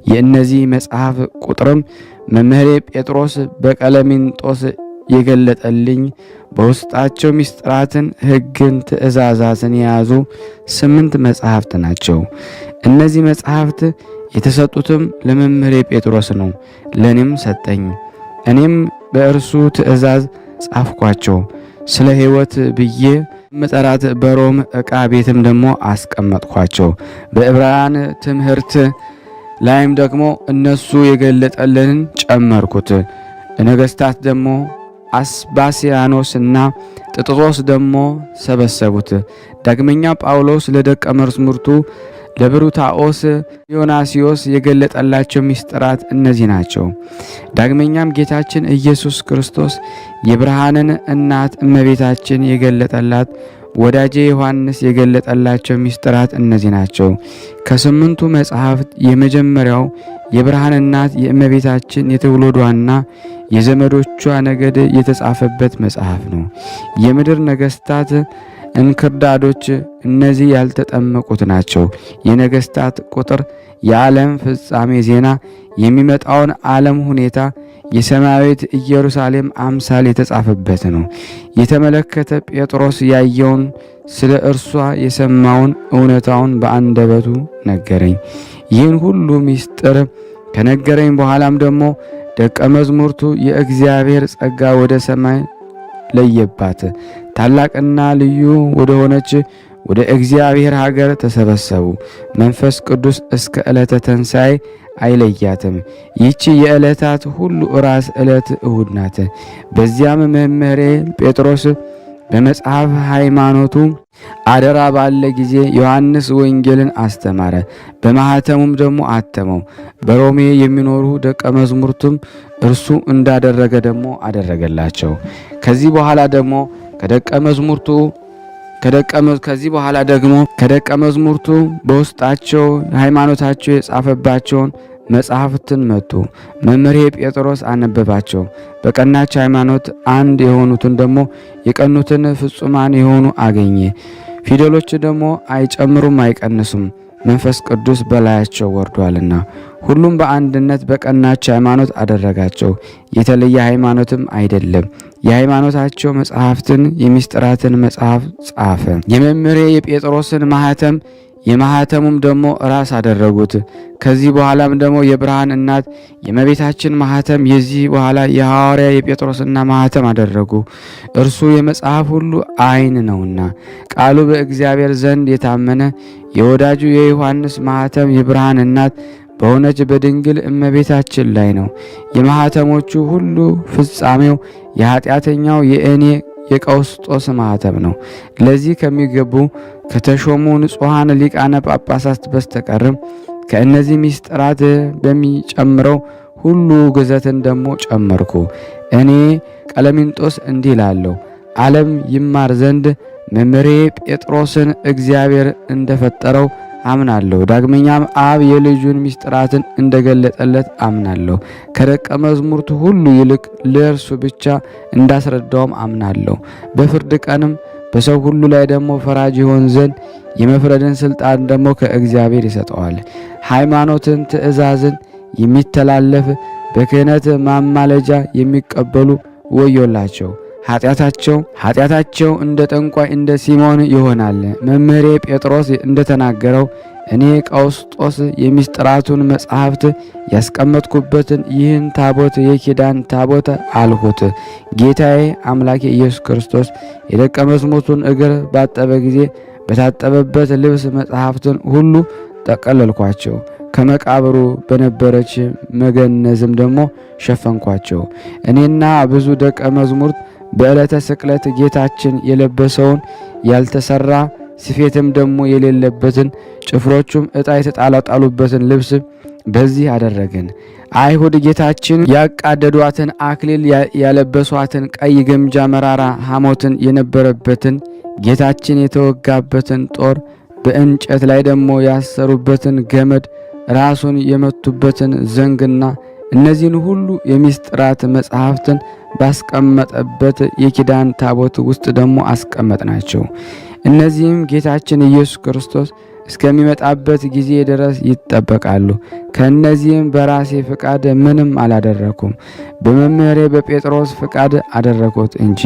Speaker 1: የእነዚህ መጽሐፍ ቁጥርም መምህሬ ጴጥሮስ በቀለሚንጦስ የገለጠልኝ በውስጣቸው ምስጢራትን፣ ሕግን፣ ትእዛዛትን የያዙ 8 መጽሐፍት ናቸው። እነዚህ መጽሐፍት የተሰጡትም ለመምህሬ ጴጥሮስ ነው፣ ለእኔም ሰጠኝ። እኔም በእርሱ ትእዛዝ ጻፍኳቸው። ስለ ሕይወት ብዬ መጠራት በሮም ዕቃ ቤትም ደግሞ አስቀመጥኳቸው። በዕብራውያን ትምህርት ላይም ደግሞ እነሱ የገለጠልንን ጨመርኩት። ነገሥታት ደግሞ አስባስያኖስና ጥጥጦስ ደግሞ ሰበሰቡት። ዳግመኛ ጳውሎስ ለደቀ መዛሙርቱ ለብሩታኦስ ዮናስዮስ የገለጠላቸው ምስጢራት እነዚህ ናቸው። ዳግመኛም ጌታችን ኢየሱስ ክርስቶስ የብርሃንን እናት እመቤታችን የገለጠላት ወዳጄ ዮሐንስ የገለጠላቸው ምስጢራት እነዚህ ናቸው። ከ8ቱ መጽሐፍት የመጀመሪያው የብርሃን እናት የእመቤታችን የትውልዷና የዘመዶቿ ነገድ የተጻፈበት መጽሐፍ ነው። የምድር ነገሥታት እንክርዳዶች እነዚህ ያልተጠመቁት ናቸው። የነገሥታት ቁጥር፣ የዓለም ፍጻሜ ዜና፣ የሚመጣውን ዓለም ሁኔታ፣ የሰማያዊት ኢየሩሳሌም አምሳል የተጻፈበት ነው። የተመለከተ ጴጥሮስ ያየውን ስለ እርሷ የሰማውን እውነታውን በአንደበቱ ነገረኝ። ይህን ሁሉ ምስጢር ከነገረኝ በኋላም ደግሞ ደቀ መዛሙርቱ የእግዚአብሔር ጸጋ ወደ ሰማይ ለየባት፣ ታላቅና ልዩ ወደ ሆነች ወደ እግዚአብሔር ሀገር ተሰበሰቡ። መንፈስ ቅዱስ እስከ ዕለተ ተንሣኤ አይለያትም። ይህች የዕለታት ሁሉ ራስ ዕለት እሁድ ናት። በዚያም መምህሬ ጴጥሮስ በመጽሐፍ ሃይማኖቱ አደራ ባለ ጊዜ ዮሐንስ ወንጌልን አስተማረ፣ በማኅተሙም ደግሞ አተመው። በሮሜ የሚኖሩ ደቀ መዛሙርቱም እርሱ እንዳደረገ ደግሞ አደረገላቸው። ከዚህ በኋላ ደግሞ ከደቀ መዛሙርቱ በውስጣቸው ሃይማኖታቸው የጻፈባቸውን መጽሐፍትን መጡ። መምህሬ ጴጥሮስ አነበባቸው። በቀናች ሃይማኖት አንድ የሆኑትን ደግሞ የቀኑትን ፍጹማን የሆኑ አገኘ። ፊደሎች ደግሞ አይጨምሩም አይቀንሱም፣ መንፈስ ቅዱስ በላያቸው ወርዷልና። ሁሉም በአንድነት በቀናች ሃይማኖት አደረጋቸው። የተለየ ሃይማኖትም አይደለም። የሃይማኖታቸው መጽሐፍትን የምስጢራትን መጽሐፍ ጻፈ። የመምህሬ የጴጥሮስን ማኅተም የማኅተሙም ደግሞ ራስ አደረጉት። ከዚህ በኋላም ደግሞ የብርሃን እናት የእመቤታችን ማኅተም፣ የዚህ በኋላ የሐዋርያ የጴጥሮስና ማኅተም አደረጉ። እርሱ የመጽሐፍ ሁሉ ዓይን ነውና ቃሉ በእግዚአብሔር ዘንድ የታመነ የወዳጁ የዮሐንስ ማኅተም የብርሃን እናት በሆነች በድንግል እመቤታችን ላይ ነው። የማኅተሞቹ ሁሉ ፍጻሜው የኃጢአተኛው የእኔ የቀውስጦስ ማኅተም ነው። ለዚህ ከሚገቡ ከተሾሙ ንጹሐን ሊቃነ ጳጳሳት በስተቀርም ከእነዚህ ምስጢራት በሚጨምረው ሁሉ ግዘትን ደግሞ ጨመርኩ። እኔ ቀለሚንጦስ እንዲህ እላለሁ፣ ዓለም ይማር ዘንድ መምህሬ ጴጥሮስን እግዚአብሔር እንደፈጠረው አምናለሁ። ዳግመኛም አብ የልጁን ምስጢራትን እንደገለጠለት አምናለሁ። ከደቀ መዛሙርቱ ሁሉ ይልቅ ለእርሱ ብቻ እንዳስረዳውም አምናለሁ። በፍርድ ቀንም በሰው ሁሉ ላይ ደግሞ ፈራጅ ይሆን ዘንድ የመፍረድን ስልጣን ደግሞ ከእግዚአብሔር ይሰጠዋል። ሃይማኖትን፣ ትእዛዝን የሚተላለፍ በክህነት ማማለጃ የሚቀበሉ ወዮላቸው፣ ኃጢአታቸው እንደ ጠንቋይ እንደ ሲሞን ይሆናል። መምህሬ ጴጥሮስ እንደተናገረው እኔ ቀውስጦስ የምስጢራቱን መጽሐፍት ያስቀመጥኩበትን ይህን ታቦት የኪዳን ታቦት አልሁት። ጌታዬ አምላኬ ኢየሱስ ክርስቶስ የደቀ መዛሙርቱን እግር ባጠበ ጊዜ በታጠበበት ልብስ መጽሐፍትን ሁሉ ጠቀለልኳቸው። ከመቃብሩ በነበረች መገነዝም ደግሞ ሸፈንኳቸው። እኔና ብዙ ደቀ መዛሙርት በዕለተ ስቅለት ጌታችን የለበሰውን ያልተሰራ ስፌትም ደግሞ የሌለበትን ጭፍሮቹም ዕጣ የተጣጣሉበትን ልብስ በዚህ አደረግን። አይሁድ ጌታችን ያቃደዷትን አክሊል ያለበሷትን ቀይ ግምጃ መራራ ሐሞትን የነበረበትን ጌታችን የተወጋበትን ጦር በእንጨት ላይ ደግሞ ያሰሩበትን ገመድ ራሱን የመቱበትን ዘንግና እነዚህን ሁሉ የሚስጥራት መጽሐፍትን ባስቀመጠበት የኪዳን ታቦት ውስጥ ደግሞ አስቀመጥናቸው። እነዚህም ጌታችን ኢየሱስ ክርስቶስ እስከሚመጣበት ጊዜ ድረስ ይጠበቃሉ። ከእነዚህም በራሴ ፍቃድ ምንም አላደረኩም፣ በመምህሬ በጴጥሮስ ፍቃድ አደረኩት እንጂ።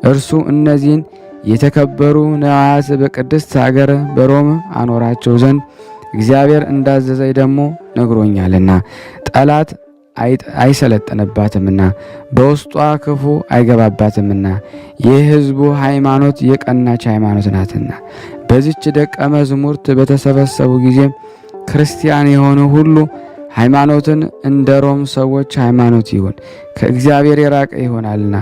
Speaker 1: እርሱ እነዚህን የተከበሩ ነዋያት በቅድስት ሀገር በሮም አኖራቸው ዘንድ እግዚአብሔር እንዳዘዘኝ ደግሞ ነግሮኛልና። ጠላት አይሰለጥንባትምና በውስጧ ክፉ አይገባባትምና የሕዝቡ ሃይማኖት የቀናች ሃይማኖት ናትና። በዚች ደቀ መዝሙርት በተሰበሰቡ ጊዜ ክርስቲያን የሆነ ሁሉ ሃይማኖትን እንደ ሮም ሰዎች ሃይማኖት ይሁን፣ ከእግዚአብሔር የራቀ ይሆናልና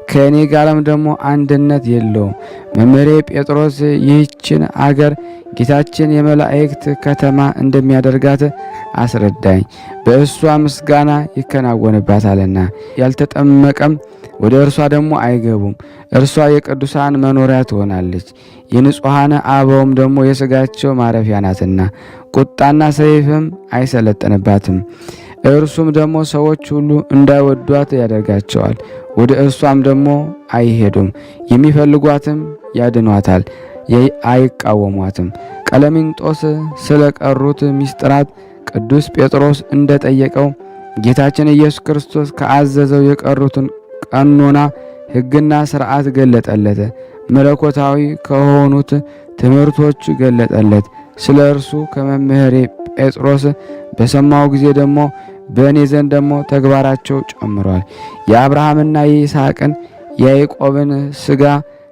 Speaker 1: ከእኔ ጋርም ደግሞ አንድነት የለውም። መምህሬ ጴጥሮስ ይህችን አገር ጌታችን የመላእክት ከተማ እንደሚያደርጋት አስረዳኝ። በእሷ ምስጋና ይከናወንባታልና ያልተጠመቀም ወደ እርሷ ደግሞ አይገቡም። እርሷ የቅዱሳን መኖሪያ ትሆናለች፣ የንጹሐን አበውም ደግሞ የሥጋቸው ማረፊያ ናትና ቁጣና ሰይፍም አይሰለጥንባትም። እርሱም ደግሞ ሰዎች ሁሉ እንዳይወዷት ያደርጋቸዋል። ወደ እርሷም ደግሞ አይሄዱም። የሚፈልጓትም ያድኗታል፣ አይቃወሟትም። ቀለሚንጦስ ስለ ቀሩት ምስጢራት ቅዱስ ጴጥሮስ እንደጠየቀው ጌታችን ኢየሱስ ክርስቶስ ከአዘዘው የቀሩትን ቀኖና ሕግና ሥርዓት ገለጠለት። መለኮታዊ ከሆኑት ትምህርቶች ገለጠለት። ስለ እርሱ ከመምህሬ ጴጥሮስ በሰማው ጊዜ ደግሞ በእኔ ዘንድ ደግሞ ተግባራቸው ጨምሯል። የአብርሃምና የይስሐቅን የያዕቆብን ሥጋ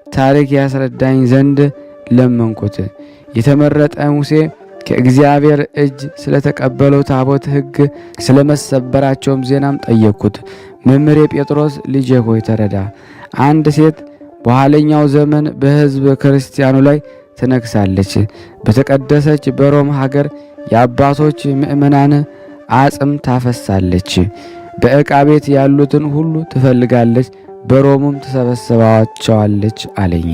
Speaker 1: ታሪክ ያስረዳኝ ዘንድ ለመንኩት። የተመረጠ ሙሴ ከእግዚአብሔር እጅ ስለተቀበለው ታቦት ሕግ ስለመሰበራቸውም ዜናም ጠየቅኩት። መምህሬ ጴጥሮስ ልጄ ሆይ ተረዳ። አንድ ሴት በኋለኛው ዘመን በሕዝብ ክርስቲያኑ ላይ ትነግሳለች። በተቀደሰች በሮም ሀገር የአባቶች ምእመናን አጽም ታፈሳለች። በዕቃ ቤት ያሉትን ሁሉ ትፈልጋለች፣ በሮምም ትሰበስባቸዋለች አለኝ።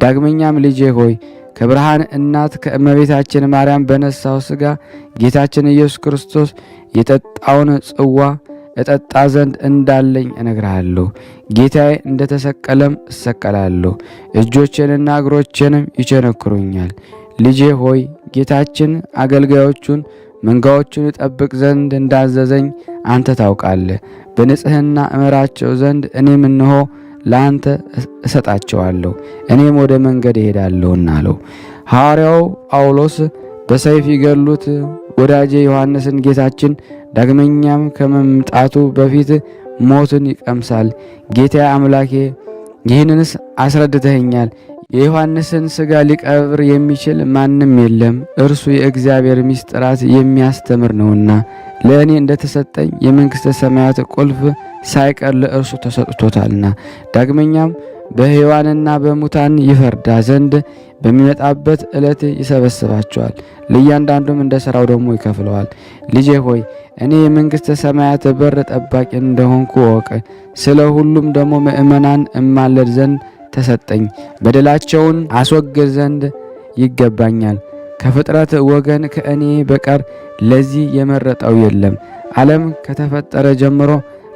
Speaker 1: ዳግመኛም ልጄ ሆይ ከብርሃን እናት ከእመቤታችን ማርያም በነሳው ሥጋ ጌታችን ኢየሱስ ክርስቶስ የጠጣውን ጽዋ እጠጣ ዘንድ እንዳለኝ እነግርሃለሁ። ጌታዬ እንደተሰቀለም እሰቀላለሁ፣ እጆቼንና እግሮቼንም ይቸነክሩኛል። ልጄ ሆይ ጌታችን አገልጋዮቹን መንጋዎቹን ይጠብቅ ዘንድ እንዳዘዘኝ አንተ ታውቃለህ። በንጽሕና እመራቸው ዘንድ እኔም እነሆ ለአንተ እሰጣቸዋለሁ፣ እኔም ወደ መንገድ እሄዳለሁና አለው። ሐዋርያው ጳውሎስ በሰይፍ ይገሉት ወዳጄ ዮሐንስን ጌታችን ዳግመኛም ከመምጣቱ በፊት ሞትን ይቀምሳል። ጌታ አምላኬ ይህንንስ አስረድተኸኛል። የዮሐንስን ሥጋ ሊቀብር የሚችል ማንም የለም፣ እርሱ የእግዚአብሔር ምስጢራት የሚያስተምር ነውና። ለእኔ እንደተሰጠኝ የመንግሥተ ሰማያት ቁልፍ ሳይቀር ለእርሱ ተሰጥቶታልና። ዳግመኛም በሕያዋንና በሙታን ይፈርዳ ዘንድ በሚመጣበት ዕለት ይሰበስባቸዋል፣ ለእያንዳንዱም እንደ ሥራው ደግሞ ይከፍለዋል። ልጄ ሆይ እኔ የመንግሥተ ሰማያት በር ጠባቂ እንደሆንኩ እወቅ። ስለ ሁሉም ደግሞ ምእመናን እማለድ ዘንድ ተሰጠኝ። በደላቸውን አስወግድ ዘንድ ይገባኛል። ከፍጥረት ወገን ከእኔ በቀር ለዚህ የመረጠው የለም። ዓለም ከተፈጠረ ጀምሮ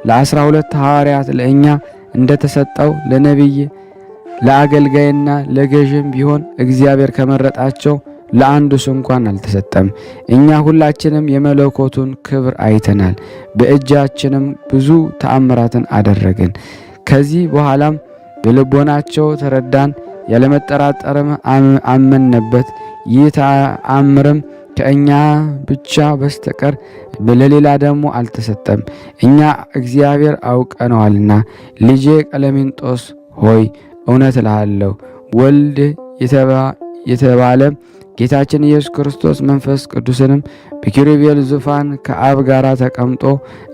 Speaker 1: ለ12 ሐዋርያት ለእኛ እንደተሰጠው ለነቢይ ለአገልጋይና ለገዥም ቢሆን እግዚአብሔር ከመረጣቸው ለአንዱስ እንኳን አልተሰጠም። እኛ ሁላችንም የመለኮቱን ክብር አይተናል፣ በእጃችንም ብዙ ተአምራትን አደረግን። ከዚህ በኋላም በልቦናቸው ተረዳን፣ ያለመጠራጠርም አመንበት። ይህ ተአምርም ከእኛ ብቻ በስተቀር ለሌላ ደግሞ አልተሰጠም፣ እኛ እግዚአብሔር አውቀነዋልና። ልጄ ቀለሚንጦስ ሆይ እውነት እልሃለሁ ወልድ የተባለ ጌታችን ኢየሱስ ክርስቶስ መንፈስ ቅዱስንም በኪሩቤል ዙፋን ከአብ ጋር ተቀምጦ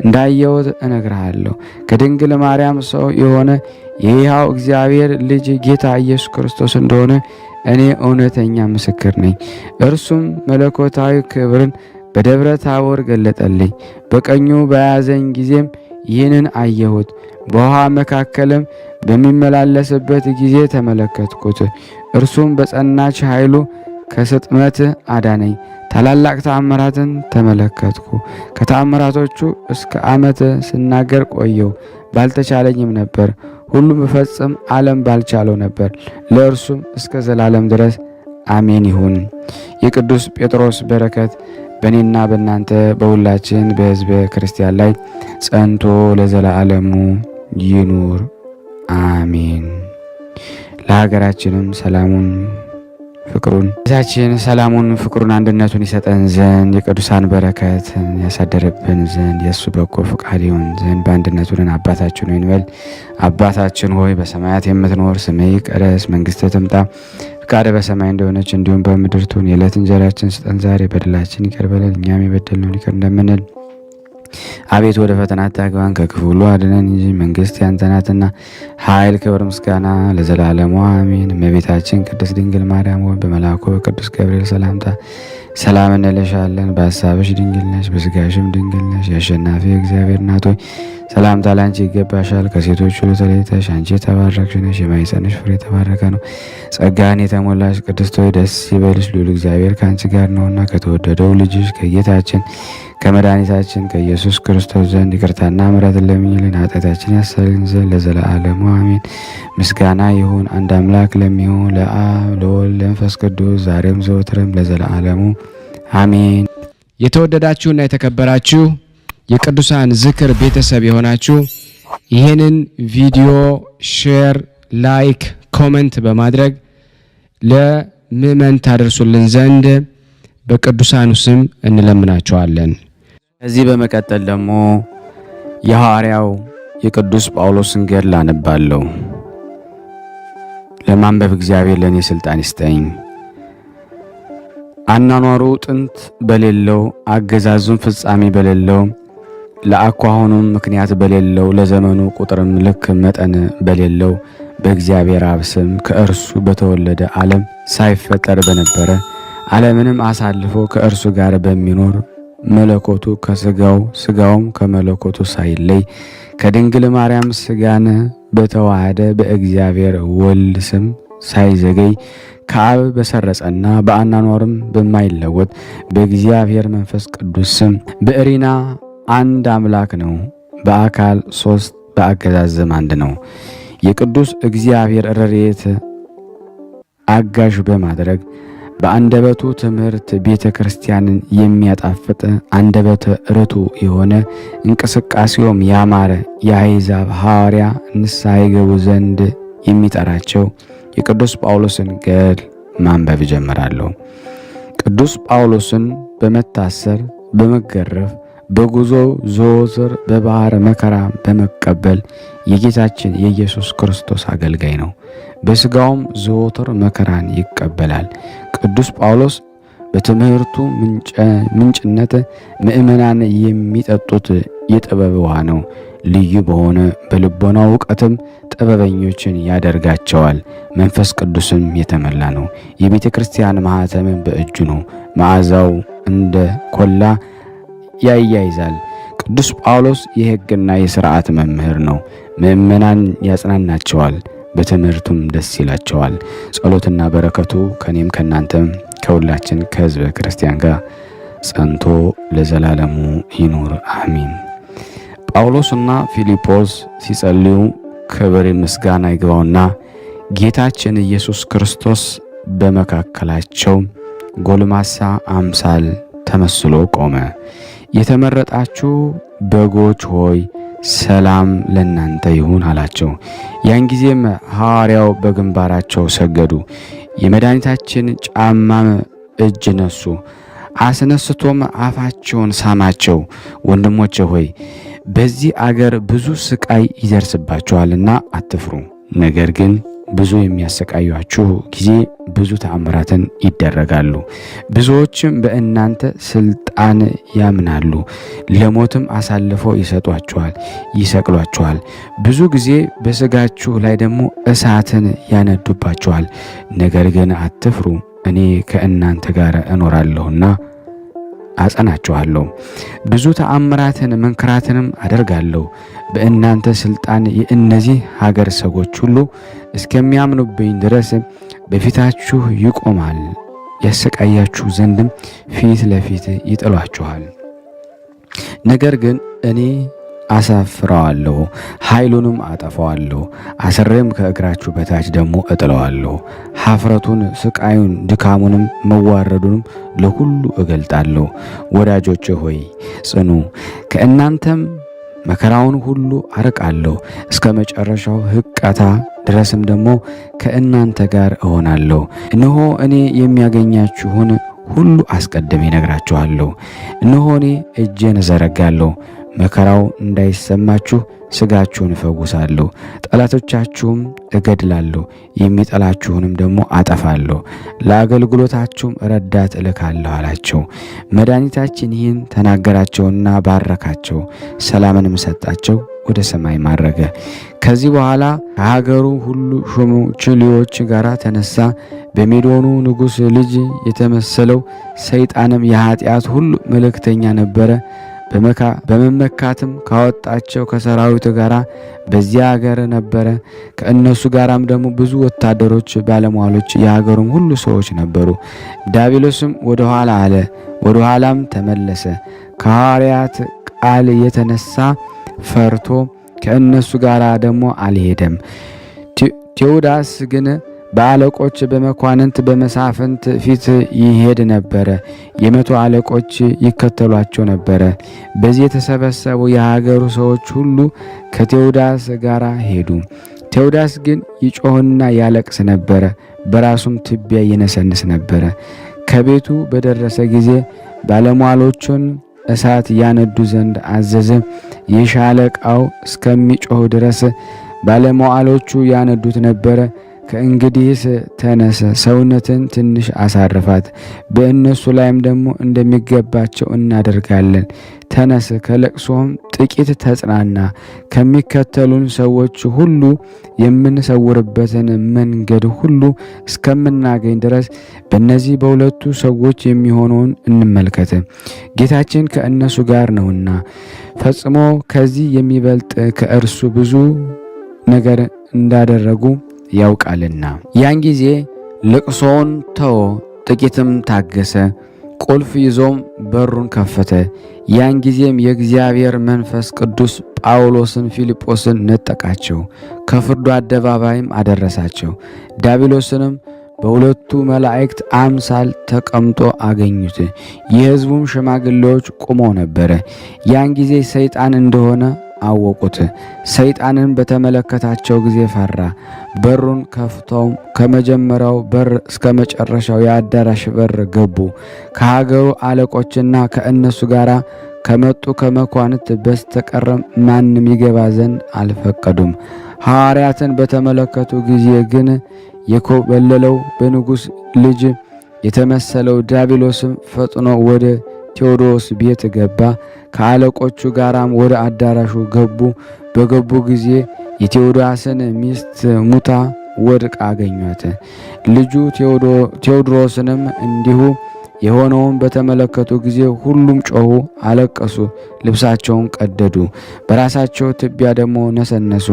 Speaker 1: እንዳየሁት እነግርሃለሁ። ከድንግል ማርያም ሰው የሆነ የሕያው እግዚአብሔር ልጅ ጌታ ኢየሱስ ክርስቶስ እንደሆነ እኔ እውነተኛ ምስክር ነኝ። እርሱም መለኮታዊ ክብርን በደብረ ታቦር ገለጠልኝ። በቀኙ በያዘኝ ጊዜም ይህንን አየሁት። በውሃ መካከልም በሚመላለስበት ጊዜ ተመለከትኩት። እርሱም በጸናች ኃይሉ ከስጥመት አዳነኝ። ታላላቅ ተአምራትን ተመለከትኩ። ከተአምራቶቹ እስከ ዓመት ስናገር ቆየው፣ ባልተቻለኝም ነበር። ሁሉም በፈጽም ዓለም ባልቻለው ነበር። ለእርሱም እስከ ዘላለም ድረስ አሜን ይሁን። የቅዱስ ጴጥሮስ በረከት በእኔና በእናንተ በሁላችን በሕዝበ ክርስቲያን ላይ ጸንቶ ለዘላለሙ ይኑር አሜን። ለሀገራችንም ሰላሙን ፍቅሩን ዛችን ሰላሙን ፍቅሩን አንድነቱን ይሰጠን ዘንድ የቅዱሳን በረከት ያሳደረብን ዘንድ የእሱ በጎ ፍቃድ ይሆን ዘንድ በአንድነቱን አባታችን ሆይ እንበል። አባታችን ሆይ በሰማያት የምትኖር ስምህ ይቀደስ፣ መንግስትህ ትምጣ፣ ፍቃድህ በሰማይ እንደሆነች እንዲሁም በምድር ትሁን። የዕለት እንጀራችንን ስጠን ዛሬ፣ በደላችን ይቅር በለን እኛም የበደልነውን ይቅር እንደምንል። አቤቱ ወደ ፈተና አታግባን ከክፉ ሁሉ አድነን እንጂ መንግስት ያንተ ናትና፣ ኃይል፣ ክብር፣ ምስጋና ለዘላለሙ አሜን። እመቤታችን ቅድስት ድንግል ማርያም ሆይ በመልአኩ በቅዱስ ገብርኤል ሰላምታ ሰላም እንልሻለን። በሐሳብሽ ድንግል ነሽ፣ በሥጋሽም ድንግል ነሽ። የአሸናፊ እግዚአብሔር እናት ሆይ ሰላምታ ላንቺ ይገባሻል። ከሴቶች ሁሉ ተለይተሽ አንቺ የተባረክሽ ነሽ፣ የማኅፀንሽ ፍሬ የተባረከ ነው። ጸጋን የተሞላሽ ቅድስት ሆይ ደስ ይበልሽ፣ ልዑል እግዚአብሔር ከአንቺ ጋር ነውና ከተወደደው ልጅሽ ከጌታችን ከመድኃኒታችን ከኢየሱስ ክርስቶስ ዘንድ ይቅርታና ምሕረትን ለምኝልን ኃጢአታችን ያሰልን ዘንድ ለዘላለሙ አሜን። ምስጋና ይሁን አንድ አምላክ ለሚሆን ለአብ ለወልድ ለመንፈስ ቅዱስ ዛሬም ዘወትርም ለዘላለሙ አሜን። የተወደዳችሁና የተከበራችሁ የቅዱሳን ዝክር ቤተሰብ የሆናችሁ ይህንን ቪዲዮ ሼር፣ ላይክ፣ ኮመንት በማድረግ ለምእመን ታደርሱልን ዘንድ በቅዱሳኑ ስም እንለምናቸዋለን። ከዚህ በመቀጠል ደግሞ የሐዋርያው የቅዱስ ጳውሎስን ገድል አነባለሁ። ለማንበብ እግዚአብሔር ለእኔ ሥልጣን ይስጠኝ። አኗኗሩ ጥንት በሌለው አገዛዙም ፍጻሜ በሌለው ለአኳኋኑም ምክንያት በሌለው ለዘመኑ ቁጥርም ልክ መጠን በሌለው በእግዚአብሔር አብ ስም ከእርሱ በተወለደ ዓለም ሳይፈጠር በነበረ ዓለምንም አሳልፎ ከእርሱ ጋር በሚኖር መለኮቱ ከሥጋው ሥጋውም ከመለኮቱ ሳይለይ ከድንግል ማርያም ሥጋን በተዋሃደ በእግዚአብሔር ወልድ ስም ሳይዘገይ ከአብ በሰረጸና በአናኗርም በማይለወጥ በእግዚአብሔር መንፈስ ቅዱስ ስም በእሪና አንድ አምላክ ነው። በአካል ሦስት በአገዛዝም አንድ ነው። የቅዱስ እግዚአብሔር ረድኤት አጋዥ በማድረግ በአንደበቱ ትምህርት ቤተ ክርስቲያንን የሚያጣፍጥ አንደበተ ርቱዕ የሆነ እንቅስቃሴውም ያማረ የአሕዛብ ሐዋርያ ንስሐ ይገቡ ዘንድ የሚጠራቸው የቅዱስ ጳውሎስን ገድል ማንበብ ጀምራለሁ። ቅዱስ ጳውሎስን በመታሰር በመገረፍ በጉዞው ዘወትር በባሕር መከራ በመቀበል የጌታችን የኢየሱስ ክርስቶስ አገልጋይ ነው። በሥጋውም ዘወትር መከራን ይቀበላል። ቅዱስ ጳውሎስ በትምህርቱ ምንጭነት ምእመናን የሚጠጡት የጥበብ ውሃ ነው። ልዩ በሆነ በልቦናው ዕውቀትም ጥበበኞችን ያደርጋቸዋል። መንፈስ ቅዱስም የተመላ ነው። የቤተ ክርስቲያን ማኅተምም በእጁ ነው። መዓዛው እንደ ኮላ ያያይዛል። ቅዱስ ጳውሎስ የሕግና የሥርዓት መምህር ነው። ምእመናን ያጽናናቸዋል፣ በትምህርቱም ደስ ይላቸዋል። ጸሎትና በረከቱ ከኔም ከናንተም ከሁላችን ከሕዝበ ክርስቲያን ጋር ጸንቶ ለዘላለሙ ይኑር አሚን። ጳውሎስና ፊልጶስ ሲጸልዩ ክብር ምስጋና ይግባውና ጌታችን ኢየሱስ ክርስቶስ በመካከላቸው ጎልማሳ አምሳል ተመስሎ ቆመ። የተመረጣችሁ በጎች ሆይ ሰላም ለእናንተ ይሁን አላቸው። ያን ጊዜም ሐዋርያው በግንባራቸው ሰገዱ። የመድኃኒታችን ጫማም እጅ ነሱ። አስነስቶም አፋቸውን ሳማቸው። ወንድሞቼ ሆይ በዚህ አገር ብዙ ስቃይ ይደርስባችኋልና አትፍሩ። ነገር ግን ብዙ የሚያሰቃዩአችሁ ጊዜ ብዙ ተአምራትን ይደረጋሉ። ብዙዎችም በእናንተ ስልጣን ያምናሉ፣ ለሞትም አሳልፈው ይሰጧችኋል፣ ይሰቅሏችኋል። ብዙ ጊዜ በሥጋችሁ ላይ ደግሞ እሳትን ያነዱባችኋል። ነገር ግን አትፍሩ፣ እኔ ከእናንተ ጋር እኖራለሁና አጸናችኋለሁ። ብዙ ተአምራትን መንክራትንም አደርጋለሁ። በእናንተ ስልጣን የእነዚህ ሀገር ሰዎች ሁሉ እስከሚያምኑብኝ ድረስ በፊታችሁ ይቆማል። ያሰቃያችሁ ዘንድም ፊት ለፊት ይጥሏችኋል። ነገር ግን እኔ አሳፍረዋለሁ፣ ኃይሉንም አጠፋዋለሁ። አስሬም ከእግራችሁ በታች ደግሞ እጥለዋለሁ። ኀፍረቱን፣ ስቃዩን፣ ድካሙንም መዋረዱንም ለሁሉ እገልጣለሁ። ወዳጆቼ ሆይ ጽኑ፣ ከእናንተም መከራውን ሁሉ አርቃለሁ። እስከ መጨረሻው ሕቃታ ድረስም ደግሞ ከእናንተ ጋር እሆናለሁ። እነሆ እኔ የሚያገኛችሁን ሁሉ አስቀድሜ እነግራችኋለሁ። እነሆ እኔ እጄን እዘረጋለሁ፣ መከራው እንዳይሰማችሁ ሥጋችሁን እፈውሳለሁ። ጠላቶቻችሁም እገድላለሁ፣ የሚጠላችሁንም ደግሞ አጠፋለሁ። ለአገልግሎታችሁም ረዳት እልካለሁ አላቸው። መድኃኒታችን ይህን ተናገራቸውና ባረካቸው፣ ሰላምንም ሰጣቸው፣ ወደ ሰማይ ማረገ። ከዚህ በኋላ ከሀገሩ ሁሉ ሹሞችሌዎች ጋር ተነሳ። በሜዶኑ ንጉሥ ልጅ የተመሰለው ሰይጣንም የኃጢአት ሁሉ መልእክተኛ ነበረ። በመመካትም ካወጣቸው ከሰራዊቱ ጋር በዚያ ሀገር ነበረ። ከእነሱ ጋራም ደግሞ ብዙ ወታደሮች፣ ባለሟሎች፣ የሀገሩም ሁሉ ሰዎች ነበሩ። ዲያብሎስም ወደ ኋላ አለ፣ ወደ ኋላም ተመለሰ። ከሐዋርያት ቃል የተነሳ ፈርቶ ከእነሱ ጋር ደግሞ አልሄደም። ቴዎዳስ ግን በአለቆች በመኳንንት በመሳፍንት ፊት ይሄድ ነበረ። የመቶ አለቆች ይከተሏቸው ነበረ። በዚህ የተሰበሰቡ የሀገሩ ሰዎች ሁሉ ከቴዎዳስ ጋር ሄዱ። ቴዎዳስ ግን ይጮህና ያለቅስ ነበረ፣ በራሱም ትቢያ ይነሰንስ ነበረ። ከቤቱ በደረሰ ጊዜ ባለሟሎቹን እሳት ያነዱ ዘንድ አዘዘ። የሻለቃው እስከሚጮህ ድረስ ባለሟሎቹ ያነዱት ነበረ። ከእንግዲህስ ተነስ፣ ሰውነትን ትንሽ አሳርፋት፣ በእነሱ ላይም ደግሞ እንደሚገባቸው እናደርጋለን። ተነስ፣ ከለቅሶም ጥቂት ተጽናና። ከሚከተሉን ሰዎች ሁሉ የምንሰውርበትን መንገድ ሁሉ እስከምናገኝ ድረስ በእነዚህ በሁለቱ ሰዎች የሚሆነውን እንመልከት። ጌታችን ከእነሱ ጋር ነውና ፈጽሞ ከዚህ የሚበልጥ ከእርሱ ብዙ ነገር እንዳደረጉ ያውቃልና። ያን ጊዜ ልቅሶውን ተወ፣ ጥቂትም ታገሰ። ቁልፍ ይዞም በሩን ከፈተ። ያን ጊዜም የእግዚአብሔር መንፈስ ቅዱስ ጳውሎስን፣ ፊልጶስን ነጠቃቸው፣ ከፍርዱ አደባባይም አደረሳቸው። ዲያብሎስንም በሁለቱ መላእክት አምሳል ተቀምጦ አገኙት። የሕዝቡም ሽማግሌዎች ቆመው ነበረ። ያን ጊዜ ሰይጣን እንደሆነ አወቁት። ሰይጣንን በተመለከታቸው ጊዜ ፈራ። በሩን ከፍተውም ከመጀመሪያው በር እስከ መጨረሻው የአዳራሽ በር ገቡ። ከሀገሩ አለቆችና ከእነሱ ጋር ከመጡ ከመኳንንት በስተቀር ማንም ይገባ ዘንድ አልፈቀዱም። ሐዋርያትን በተመለከቱ ጊዜ ግን የኮበለለው በንጉሥ ልጅ የተመሰለው ዲያብሎስም ፈጥኖ ወደ ቴዎዶስ ቤት ገባ። ከአለቆቹ ጋራም ወደ አዳራሹ ገቡ። በገቡ ጊዜ የቴዎዳስን ሚስት ሙታ ወድቃ አገኟት። ልጁ ቴዎድሮስንም እንዲሁ የሆነውን በተመለከቱ ጊዜ ሁሉም ጮኹ፣ አለቀሱ፣ ልብሳቸውን ቀደዱ፣ በራሳቸው ትቢያ ደግሞ ነሰነሱ።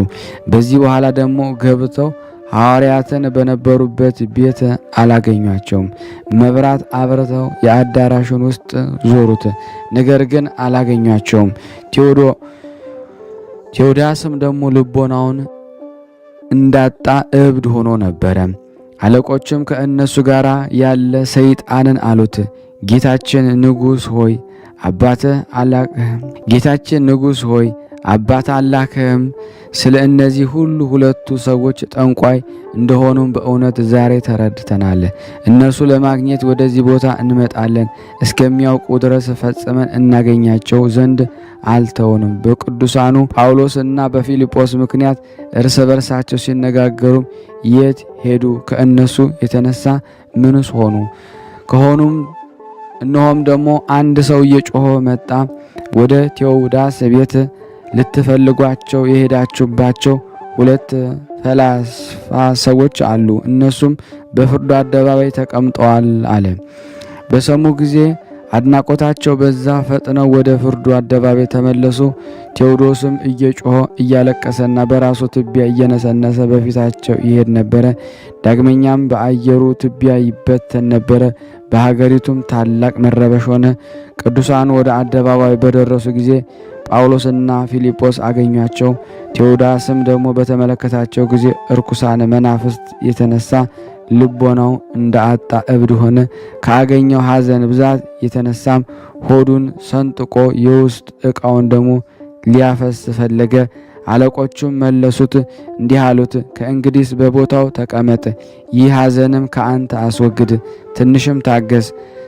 Speaker 1: በዚህ በኋላ ደግሞ ገብተው ሐዋርያትን በነበሩበት ቤት አላገኟቸውም። መብራት አብርተው የአዳራሹን ውስጥ ዞሩት፣ ነገር ግን አላገኟቸውም። ቴዎዳስም ደግሞ ልቦናውን እንዳጣ እብድ ሆኖ ነበረ። አለቆችም ከእነሱ ጋር ያለ ሰይጣንን አሉት፣ ጌታችን ንጉሥ ሆይ አባት አላክህም። ስለ እነዚህ ሁሉ ሁለቱ ሰዎች ጠንቋይ እንደሆኑም በእውነት ዛሬ ተረድተናል። እነርሱ ለማግኘት ወደዚህ ቦታ እንመጣለን እስከሚያውቁ ድረስ ፈጽመን እናገኛቸው ዘንድ አልተውንም። በቅዱሳኑ ጳውሎስና በፊልጶስ ምክንያት እርስ በርሳቸው ሲነጋገሩም የት ሄዱ? ከእነሱ የተነሳ ምንስ ሆኑ? ከሆኑም እነሆም ደግሞ አንድ ሰው እየጮኸ መጣ። ወደ ቴዎዳስ ቤት ልትፈልጓቸው የሄዳችሁባቸው ሁለት ፈላስፋ ሰዎች አሉ፣ እነሱም በፍርዱ አደባባይ ተቀምጠዋል አለ። በሰሙ ጊዜ አድናቆታቸው በዛ፣ ፈጥነው ወደ ፍርዱ አደባባይ ተመለሱ። ቴዎዶስም እየጮኸ እያለቀሰና በራሱ ትቢያ እየነሰነሰ በፊታቸው ይሄድ ነበረ። ዳግመኛም በአየሩ ትቢያ ይበተን ነበረ። በሀገሪቱም ታላቅ መረበሽ ሆነ። ቅዱሳን ወደ አደባባይ በደረሱ ጊዜ ጳውሎስና ፊልጶስ አገኟቸው። ቴዎዳስም ደግሞ በተመለከታቸው ጊዜ እርኩሳን መናፍስት የተነሳ ልቦናው እንደ አጣ እብድ ሆነ። ካገኘው ሐዘን ብዛት የተነሳም ሆዱን ሰንጥቆ የውስጥ ዕቃውን ደግሞ ሊያፈስ ፈለገ። አለቆቹም መለሱት፣ እንዲህ አሉት፣ ከእንግዲስ በቦታው ተቀመጥ፣ ይህ ሐዘንም ከአንተ አስወግድ፣ ትንሽም ታገስ፣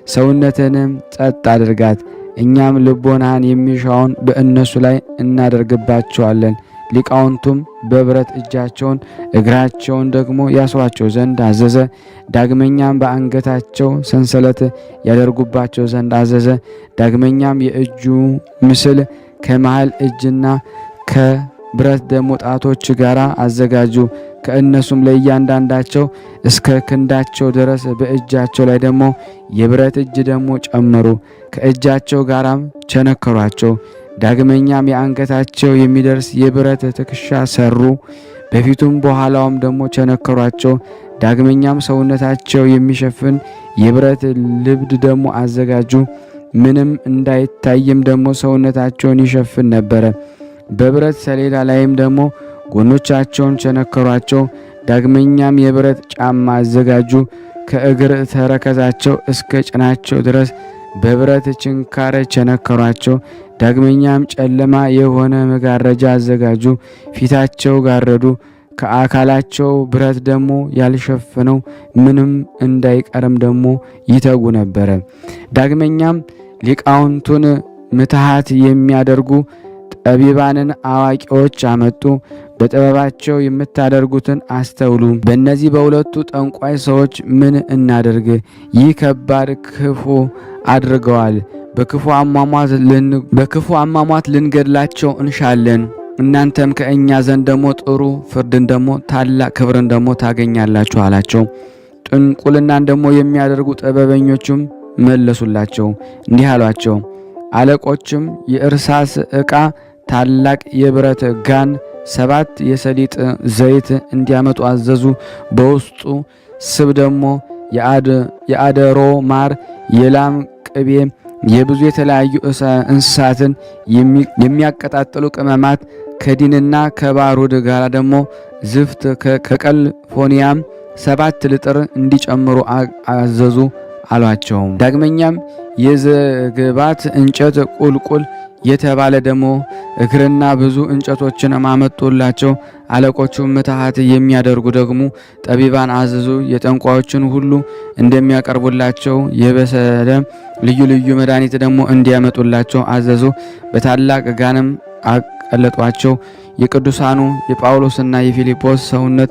Speaker 1: ሰውነትንም ጸጥ አድርጋት፣ እኛም ልቦናህን የሚሻውን በእነሱ ላይ እናደርግባቸዋለን። ሊቃውንቱም በብረት እጃቸውን እግራቸውን ደግሞ ያስሯቸው ዘንድ አዘዘ። ዳግመኛም በአንገታቸው ሰንሰለት ያደርጉባቸው ዘንድ አዘዘ። ዳግመኛም የእጁ ምስል ከመሃል እጅና ከብረት ደግሞ ጣቶች ጋር አዘጋጁ። ከእነሱም ለእያንዳንዳቸው እስከ ክንዳቸው ድረስ በእጃቸው ላይ ደግሞ የብረት እጅ ደግሞ ጨመሩ። ከእጃቸው ጋራም ቸነከሯቸው። ዳግመኛም የአንገታቸው የሚደርስ የብረት ትከሻ ሰሩ። በፊቱም በኋላውም ደግሞ ቸነከሯቸው። ዳግመኛም ሰውነታቸው የሚሸፍን የብረት ልብድ ደግሞ አዘጋጁ። ምንም እንዳይታይም ደግሞ ሰውነታቸውን ይሸፍን ነበረ። በብረት ሰሌዳ ላይም ደግሞ ጎኖቻቸውን ቸነከሯቸው። ዳግመኛም የብረት ጫማ አዘጋጁ። ከእግር ተረከዛቸው እስከ ጭናቸው ድረስ በብረት ችንካር ቸነከሯቸው። ዳግመኛም ጨለማ የሆነ መጋረጃ አዘጋጁ። ፊታቸው ጋረዱ። ከአካላቸው ብረት ደግሞ ያልሸፈነው ምንም እንዳይቀርም ደግሞ ይተጉ ነበረ። ዳግመኛም ሊቃውንቱን ምትሃት የሚያደርጉ ጠቢባንን አዋቂዎች አመጡ። በጥበባቸው የምታደርጉትን አስተውሉ። በእነዚህ በሁለቱ ጠንቋይ ሰዎች ምን እናደርግ? ይህ ከባድ ክፉ አድርገዋል። በክፉ አሟሟት ልንገድላቸው እንሻለን። እናንተም ከእኛ ዘንድ ደግሞ ጥሩ ፍርድን ደግሞ ታላቅ ክብርን ደግሞ ታገኛላችሁ አላቸው። ጥንቁልናን ደግሞ የሚያደርጉ ጥበበኞቹም መለሱላቸው እንዲህ አሏቸው። አለቆችም የእርሳስ ዕቃ፣ ታላቅ የብረት ጋን፣ 7 የሰሊጥ ዘይት እንዲያመጡ አዘዙ። በውስጡ ስብ ደግሞ የአደሮ ማር፣ የላም ቅቤ፣ የብዙ የተለያዩ እንስሳትን የሚያቀጣጥሉ ቅመማት ከዲንና ከባሩድ ጋር ደግሞ ዝፍት ከቀልፎኒያም 7 ልጥር እንዲጨምሩ አዘዙ አሏቸው። ዳግመኛም የዝግባት እንጨት ቁልቁል የተባለ ደግሞ እግርና ብዙ እንጨቶችን አመጡላቸው። አለቆቹ ምትሃት የሚያደርጉ ደግሞ ጠቢባን አዘዙ። የጠንቋዮችን ሁሉ እንደሚያቀርቡላቸው የበሰለ ልዩ ልዩ መድኃኒት ደግሞ እንዲያመጡላቸው አዘዙ። በታላቅ ጋንም አቀለጧቸው። የቅዱሳኑ የጳውሎስና የፊልጶስ ሰውነት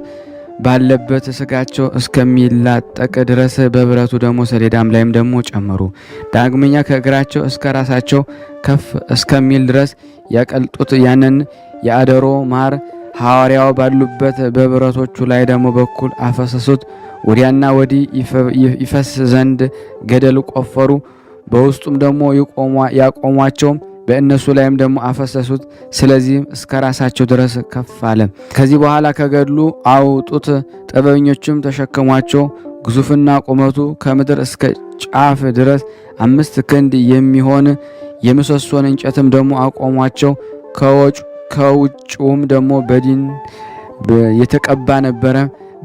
Speaker 1: ባለበት ስጋቸው እስከሚላጠቅ ድረስ በብረቱ ደግሞ ሰሌዳም ላይም ደግሞ ጨመሩ። ዳግመኛ ከእግራቸው እስከ ራሳቸው ከፍ እስከሚል ድረስ ያቀልጡት። ያንን የአደሮ ማር ሐዋርያው ባሉበት በብረቶቹ ላይ ደግሞ በኩል አፈሰሱት። ወዲያና ወዲህ ይፈስ ዘንድ ገደል ቆፈሩ። በውስጡም ደግሞ ያቆሟቸው። በእነሱ ላይም ደግሞ አፈሰሱት። ስለዚህም እስከ ራሳቸው ድረስ ከፍ አለ። ከዚህ በኋላ ከገድሉ አውጡት። ጥበበኞቹም ተሸከሟቸው። ግዙፍና ቁመቱ ከምድር እስከ ጫፍ ድረስ 5 ክንድ የሚሆን የምሰሶን እንጨትም ደግሞ አቆሟቸው። ከውጭውም ደግሞ በዲን የተቀባ ነበረ።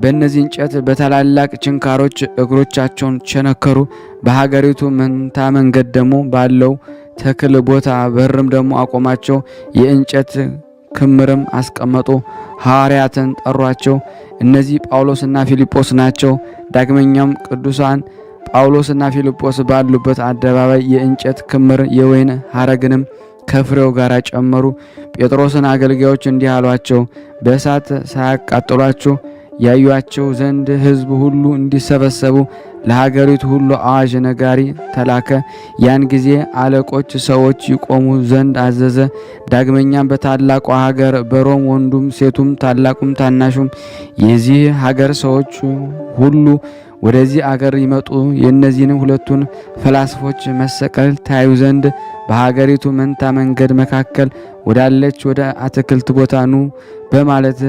Speaker 1: በእነዚህ እንጨት በታላላቅ ችንካሮች እግሮቻቸውን ቸነከሩ። በሀገሪቱ መንታ መንገድ ደግሞ ባለው ተክል ቦታ በርም ደግሞ አቆማቸው። የእንጨት ክምርም አስቀመጡ። ሐዋርያትን ጠሯቸው። እነዚህ ጳውሎስና ፊልጶስ ናቸው። ዳግመኛም ቅዱሳን ጳውሎስና ፊልጶስ ባሉበት አደባባይ የእንጨት ክምር የወይን ሐረግንም ከፍሬው ጋር ጨመሩ። ጴጥሮስን አገልጋዮች እንዲህ አሏቸው፣ በእሳት ሳያቃጥሏችሁ ያዩአቸው ዘንድ ሕዝብ ሁሉ እንዲሰበሰቡ ለሀገሪቱ ሁሉ አዋጅ ነጋሪ ተላከ። ያን ጊዜ አለቆች ሰዎች ይቆሙ ዘንድ አዘዘ። ዳግመኛም በታላቋ ሀገር በሮም ወንዱም ሴቱም ታላቁም ታናሹም የዚህ ሀገር ሰዎች ሁሉ ወደዚህ አገር ይመጡ፣ የእነዚህንም ሁለቱን ፈላስፎች መሰቀል ታዩ ዘንድ በሀገሪቱ መንታ መንገድ መካከል ወዳለች ወደ አትክልት ቦታ ኑ በማለት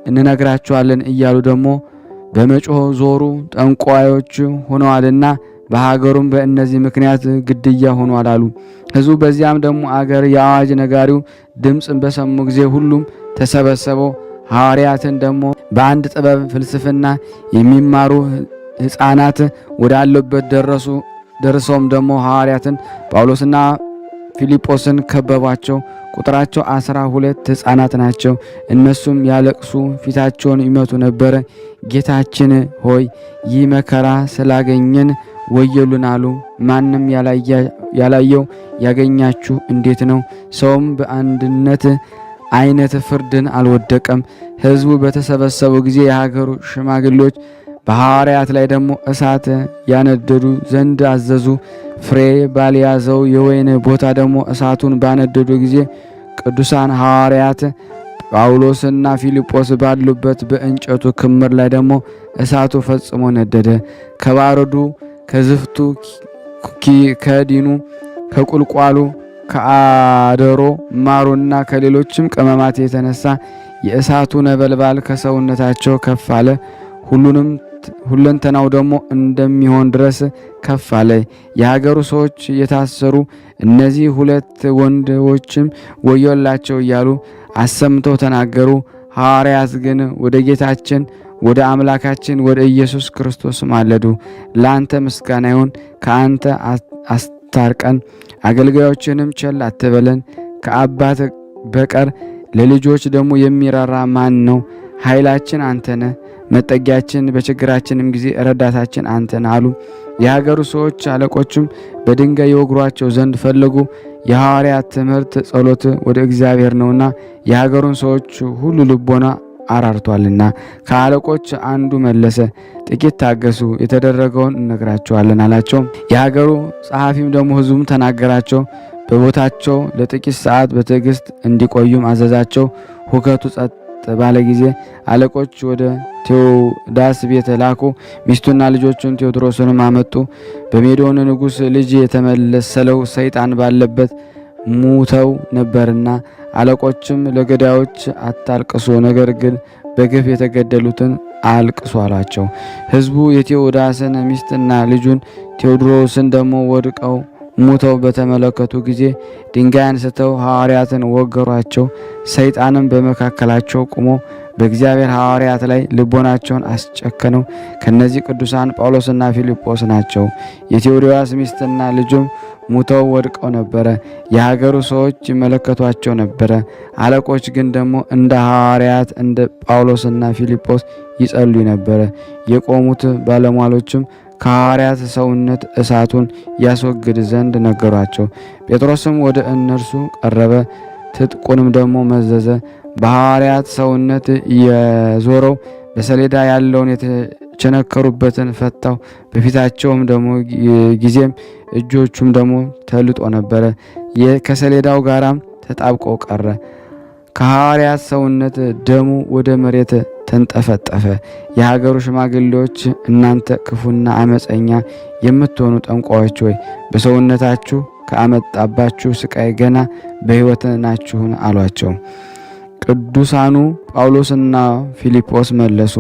Speaker 1: እንነግራቸዋለን እያሉ ደግሞ በመጮህ ዞሩ። ጠንቋዮች ሆነዋልና በሀገሩም በእነዚህ ምክንያት ግድያ ሆኗል አሉ። ሕዝቡ በዚያም ደግሞ አገር የአዋጅ ነጋሪው ድምፅን በሰሙ ጊዜ ሁሉም ተሰበሰበው። ሐዋርያትን ደግሞ በአንድ ጥበብ ፍልስፍና የሚማሩ ሕፃናት ወዳሉበት ደርሰውም ደግሞ ሐዋርያትን ጳውሎስና ፊልጶስን ከበቧቸው። ቁጥራቸው 12 ሕፃናት ናቸው። እነሱም ያለቅሱ ፊታቸውን ይመቱ ነበር። ጌታችን ሆይ ይህ መከራ ስላገኘን ወየሉን አሉ። ማንም ያላየው ያገኛችሁ እንዴት ነው? ሰውም በአንድነት አይነት ፍርድን አልወደቀም። ሕዝቡ በተሰበሰቡ ጊዜ የሀገሩ ሽማግሌዎች በሐዋርያት ላይ ደግሞ እሳት ያነደዱ ዘንድ አዘዙ። ፍሬ ባልያዘው የወይን ቦታ ደግሞ እሳቱን ባነደዱ ጊዜ ቅዱሳን ሐዋርያት ጳውሎስና ፊልጶስ ባሉበት በእንጨቱ ክምር ላይ ደግሞ እሳቱ ፈጽሞ ነደደ። ከባረዱ፣ ከዝፍቱ፣ ከዲኑ፣ ከቁልቋሉ፣ ከአደሮ ማሩና ከሌሎችም ቅመማት የተነሳ የእሳቱ ነበልባል ከሰውነታቸው ከፍ አለ። ሁለንተናው ደግሞ እንደሚሆን ድረስ ከፍ አለ። የሀገሩ ሰዎች የታሰሩ እነዚህ ሁለት ወንዶችም ወዮላቸው እያሉ አሰምተው ተናገሩ። ሐዋርያት ግን ወደ ጌታችን ወደ አምላካችን ወደ ኢየሱስ ክርስቶስ ማለዱ። ለአንተ ምስጋና ይሁን፣ ከአንተ አስታርቀን፣ አገልጋዮችንም ቸል አትበለን። ከአባት በቀር ለልጆች ደግሞ የሚራራ ማን ነው? ኃይላችን አንተ ነህ፣ መጠጊያችን፣ በችግራችንም ጊዜ ረዳታችን አንተ ነህ አሉ። የሀገሩ ሰዎች አለቆችም በድንጋይ ይወግሯቸው ዘንድ ፈለጉ። የሐዋርያት ትምህርት፣ ጸሎት ወደ እግዚአብሔር ነውና የሀገሩን ሰዎች ሁሉ ልቦና አራርቷልና። ከአለቆች አንዱ መለሰ፣ ጥቂት ታገሱ፣ የተደረገውን እነግራቸዋለን አላቸው። የሀገሩ ጸሐፊም ደግሞ ሕዝቡም ተናገራቸው። በቦታቸው ለጥቂት ሰዓት በትዕግስት እንዲቆዩም አዘዛቸው። ሁከቱ ጸጥ ባለ ጊዜ አለቆች ወደ ቴዎዳስ ቤት ላኩ። ሚስቱና ልጆቹን ቴዎድሮስንም አመጡ። በሜዶን ንጉሥ ልጅ የተመለሰለው ሰይጣን ባለበት ሙተው ነበርና፣ አለቆችም ለገዳዮች አታልቅሱ፣ ነገር ግን በግፍ የተገደሉትን አልቅሱ አሏቸው። ሕዝቡ የቴዎዳስን ሚስትና ልጁን ቴዎድሮስን ደግሞ ወድቀው ሙተው በተመለከቱ ጊዜ ድንጋይ አንስተው ሐዋርያትን ወገሯቸው። ሰይጣንም በመካከላቸው ቆሞ በእግዚአብሔር ሐዋርያት ላይ ልቦናቸውን አስጨከነው። ከነዚህ ቅዱሳን ጳውሎስና ፊልጶስ ናቸው። የቴዎድሮስ ሚስትና ልጁም ሙተው ወድቀው ነበረ። የሀገሩ ሰዎች ይመለከቷቸው ነበረ። አለቆች ግን ደግሞ እንደ ሐዋርያት እንደ ጳውሎስና ፊልጶስ ይጸልዩ ነበረ። የቆሙት ባለሟሎችም ከሐዋርያት ሰውነት እሳቱን ያስወግድ ዘንድ ነገሯቸው። ጴጥሮስም ወደ እነርሱ ቀረበ፣ ትጥቁንም ደግሞ መዘዘ። በሐዋርያት ሰውነት የዞረው በሰሌዳ ያለውን የተቸነከሩበትን ፈታው። በፊታቸውም ደግሞ ጊዜም እጆቹም ደግሞ ተልጦ ነበረ፣ ከሰሌዳው ጋራም ተጣብቆ ቀረ። ከሐዋርያት ሰውነት ደሙ ወደ መሬት ተንጠፈጠፈ። የሀገሩ ሽማግሌዎች እናንተ ክፉና አመፀኛ የምትሆኑ ጠንቋዮች ሆይ በሰውነታችሁ ከአመጣባችሁ ስቃይ ገና በሕይወት ናችሁን አሏቸው። ቅዱሳኑ ጳውሎስና ፊልጶስ መለሱ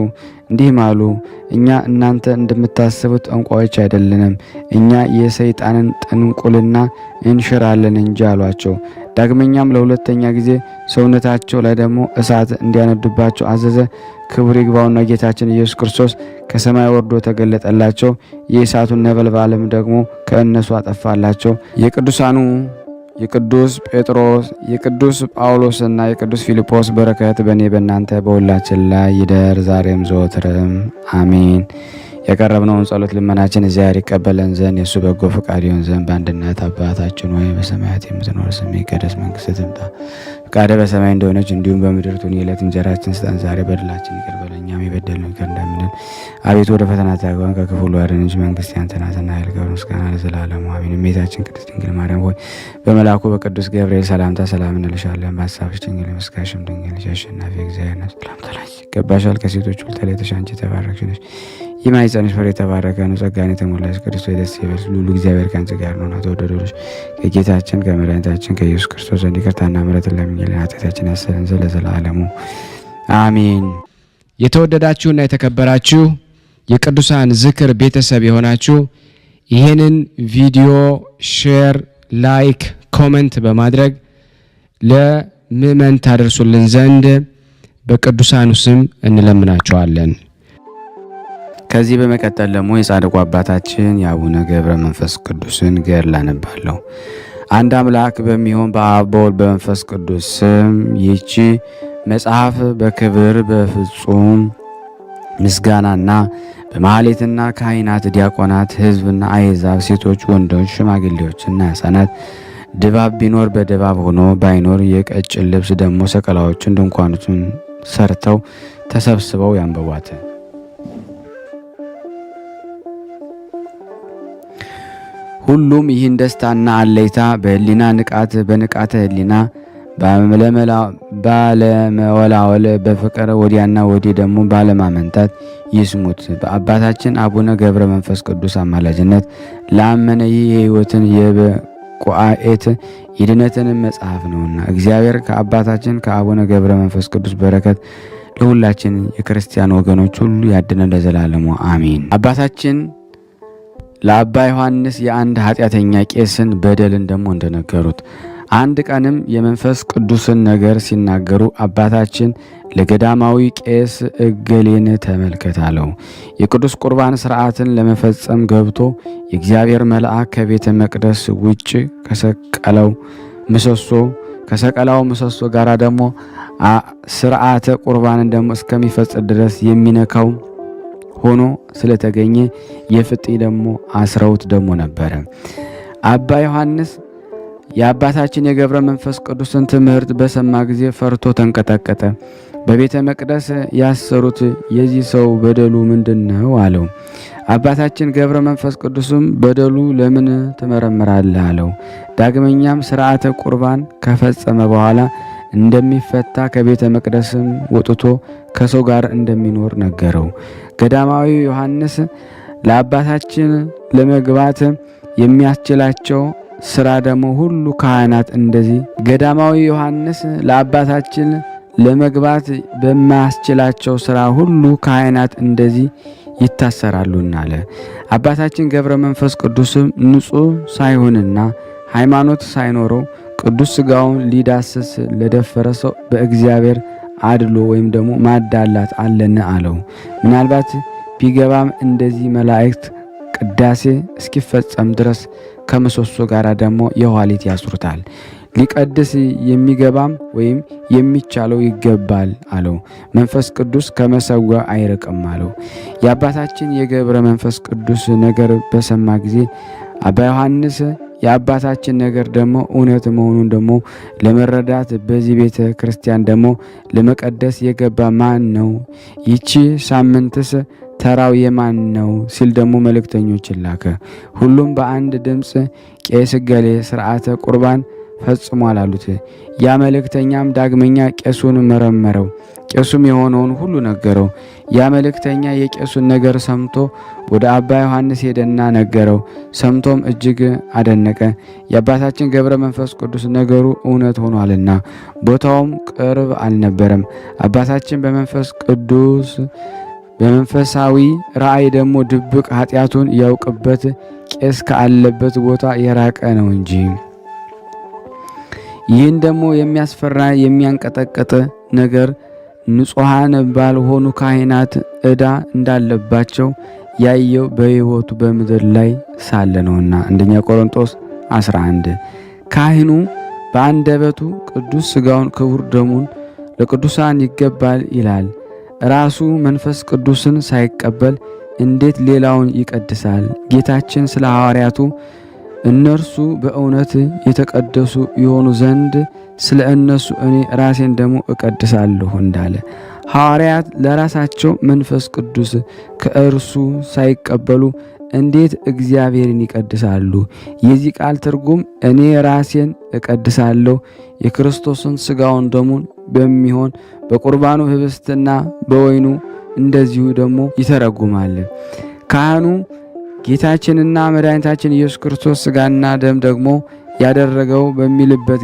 Speaker 1: እንዲህም አሉ፣ እኛ እናንተ እንደምታስቡት ጠንቋዮች አይደለንም፣ እኛ የሰይጣንን ጥንቁልና እንሽራለን እንጂ አሏቸው። ዳግመኛም ለሁለተኛ ጊዜ ሰውነታቸው ላይ ደግሞ እሳት እንዲያነዱባቸው አዘዘ። ክብር ይግባውና ጌታችን ኢየሱስ ክርስቶስ ከሰማይ ወርዶ ተገለጠላቸው። የእሳቱን ነበልባልም ደግሞ ከእነሱ አጠፋላቸው። የቅዱሳኑ የቅዱስ ጴጥሮስ፣ የቅዱስ ጳውሎስና የቅዱስ ፊልጶስ በረከት በእኔ በእናንተ በሁላችን ላይ ይደር ዛሬም ዘወትርም አሜን። የቀረብነውን ጸሎት ልመናችን እግዚአብሔር ይቀበለን ዘንድ የእሱ በጎ ፈቃድ ይሆን ዘንድ በአንድነት አባታችን ሆይ በሰማያት የምትኖር ስምህ ይቀደስ፣ መንግስትህ ትምጣ፣ ፈቃድህ በሰማይ እንደሆነች እንዲሁም በምድር ትሁን። የዕለት እንጀራችንን ስጠን ዛሬ፣ በደላችን ይቅር በለን እኛም የበደሉንን ይቅር እንደምንል፣ አቤቱ ወደ ፈተና አታግባን ከክፉ ሁሉ አድነን እንጂ መንግስት ያንተ ናትና ኃይል፣ ክብር፣ ምስጋና ለዘላለሙ አሜን። እመቤታችን ቅድስት ድንግል ማርያም ሆይ በመልአኩ በቅዱስ ገብርኤል ሰላምታ ሰላም እንልሻለን። በሐሳብሽ ድንግል ነሽ፣ በሥጋሽም ድንግል ነሽ። አሸናፊ እግዚአብሔር ነሽ፣ ሰላምታ ላንቺ ይገባሻል። ከሴቶች ሁሉ ተለይተሽ አንቺ የተባረክሽ ነሽ፣ የማኅፀንሽ ፍሬ የተባረከ ነው። ጸጋን የተሞላሽ ቅድስት ሆይ ደስ ይበልሽ፣ ልዑል እግዚአብሔር ከአንቺ ጋር ነውና ተወደዱ ልጅ ከጌታችን ከመድኃኒታችን ከኢየሱስ ክርስቶስ ዘንድ ይቅርታና ምሕረትን ለምኝልን ኃጢአታችንን ያሰረን ዘንድ ለዘላለሙ አሜን። የተወደዳችሁና የተከበራችሁ የቅዱሳን ዝክር ቤተሰብ የሆናችሁ ይህንን ቪዲዮ ሼር፣ ላይክ፣ ኮመንት በማድረግ ለምእመን ታደርሱልን ዘንድ በቅዱሳኑ ስም እንለምናችኋለን። ከዚህ በመቀጠል ደግሞ የጻድቁ አባታችን የአቡነ ገብረ መንፈስ ቅዱስን ገድል አነባለሁ። አንድ አምላክ በሚሆን በአብ በወልድ በመንፈስ ቅዱስ ስም ይህች መጽሐፍ በክብር በፍጹም ምስጋናና በማህሌትና ካህናት፣ ዲያቆናት፣ ሕዝብና አሕዛብ፣ ሴቶች፣ ወንዶች፣ ሽማግሌዎችና ሕፃናት ድባብ ቢኖር በድባብ ሆኖ ባይኖር የቀጭን ልብስ ደግሞ ሰቀላዎችን ድንኳኖችን ሰርተው ተሰብስበው ያንበቧት። ሁሉም ይህን ደስታና አለይታ በህሊና ንቃት በንቃተ ህሊና ባለመወላወል በፍቅር ወዲያና ወዲህ ደግሞ ባለማመንታት ይስሙት። በአባታችን አቡነ ገብረ መንፈስ ቅዱስ አማላጅነት ላመነ ይህ የሕይወትን የበቁአኤት የድነትን መጽሐፍ ነውና እግዚአብሔር ከአባታችን ከአቡነ ገብረ መንፈስ ቅዱስ በረከት ለሁላችን የክርስቲያን ወገኖች ሁሉ ያድነን ለዘላለሙ አሜን። አባታችን ለአባ ዮሐንስ የአንድ ኃጢአተኛ ቄስን በደልን ደግሞ እንደነገሩት አንድ ቀንም የመንፈስ ቅዱስን ነገር ሲናገሩ አባታችን ለገዳማዊ ቄስ እገሌን ተመልከት አለው። የቅዱስ ቁርባን ሥርዓትን ለመፈጸም ገብቶ የእግዚአብሔር መልአክ ከቤተ መቅደስ ውጭ ከሰቀላው ምሰሶ ጋር ደግሞ ሥርዓተ ቁርባንን ደግሞ እስከሚፈጽም ድረስ የሚነካው ሆኖ ስለተገኘ የፍጢ ደግሞ አስረውት ደግሞ ነበረ። አባ ዮሐንስ የአባታችን የገብረ መንፈስ ቅዱስን ትምህርት በሰማ ጊዜ ፈርቶ ተንቀጠቀጠ። በቤተ መቅደስ ያሰሩት የዚህ ሰው በደሉ ምንድነው አለው። አባታችን ገብረ መንፈስ ቅዱስም በደሉ ለምን ትመረምራለህ አለው። ዳግመኛም ሥርዓተ ቁርባን ከፈጸመ በኋላ እንደሚፈታ ከቤተ መቅደስም ወጥቶ ከሰው ጋር እንደሚኖር ነገረው። ገዳማዊ ዮሐንስ ለአባታችን ለመግባት የሚያስችላቸው ስራ ደግሞ ሁሉ ካህናት እንደዚህ ገዳማዊ ዮሐንስ ለአባታችን ለመግባት በማያስችላቸው ስራ ሁሉ ካህናት እንደዚህ ይታሰራሉና አለ። አባታችን ገብረ መንፈስ ቅዱስም ንጹሕ ሳይሆንና ሃይማኖት ሳይኖረው ቅዱስ ሥጋውን ሊዳስስ ለደፈረ ሰው በእግዚአብሔር አድሎ ወይም ደግሞ ማዳላት አለን አለው። ምናልባት ቢገባም እንደዚህ መላእክት ቅዳሴ እስኪፈጸም ድረስ ከምሰሶ ጋር ደግሞ የኋሊት ያስሩታል። ሊቀድስ የሚገባም ወይም የሚቻለው ይገባል አለው። መንፈስ ቅዱስ ከመሰዊያው አይርቅም አለው። የአባታችን የገብረ መንፈስ ቅዱስ ነገር በሰማ ጊዜ አባ ዮሐንስ የአባታችን ነገር ደግሞ እውነት መሆኑን ደግሞ ለመረዳት በዚህ ቤተ ክርስቲያን ደግሞ ለመቀደስ የገባ ማን ነው? ይቺ ሳምንትስ ተራው የማን ነው ሲል ደግሞ መልእክተኞችን ላከ። ሁሉም በአንድ ድምፅ ቄስ እገሌ ሥርዓተ ቁርባን ፈጽሟል አሉት። ያ መልእክተኛም ዳግመኛ ቄሱን መረመረው። ቄሱም የሆነውን ሁሉ ነገረው። ያ መልእክተኛ የቄሱን ነገር ሰምቶ ወደ አባ ዮሐንስ ሄደና ነገረው። ሰምቶም እጅግ አደነቀ። የአባታችን ገብረ መንፈስ ቅዱስ ነገሩ እውነት ሆኗልና ቦታውም ቅርብ አልነበረም። አባታችን በመንፈስ ቅዱስ በመንፈሳዊ ራእይ ደግሞ ድብቅ ኃጢአቱን ያውቅበት ቄስ ካለበት ቦታ የራቀ ነው እንጂ። ይህን ደግሞ የሚያስፈራ የሚያንቀጠቀጥ ነገር ንጹሐን ባልሆኑ ካህናት ዕዳ እንዳለባቸው ያየው በሕይወቱ በምድር ላይ ሳለ ነውና። አንደኛ ቆሮንቶስ 11። ካህኑ በአንደበቱ ቅዱስ ሥጋውን ክቡር ደሙን ለቅዱሳን ይገባል ይላል። ራሱ መንፈስ ቅዱስን ሳይቀበል እንዴት ሌላውን ይቀድሳል? ጌታችን ስለ ሐዋርያቱ እነርሱ በእውነት የተቀደሱ የሆኑ ዘንድ ስለ እነሱ እኔ ራሴን ደግሞ እቀድሳለሁ እንዳለ ሐዋርያት ለራሳቸው መንፈስ ቅዱስ ከእርሱ ሳይቀበሉ እንዴት እግዚአብሔርን ይቀድሳሉ? የዚህ ቃል ትርጉም እኔ ራሴን እቀድሳለሁ የክርስቶስን ሥጋውን ደሙን በሚሆን በቁርባኑ ኅብስትና በወይኑ እንደዚሁ ደግሞ ይተረጉማል። ካህኑ ጌታችንና መድኃኒታችን ኢየሱስ ክርስቶስ ሥጋና ደም ደግሞ ያደርገው በሚልበት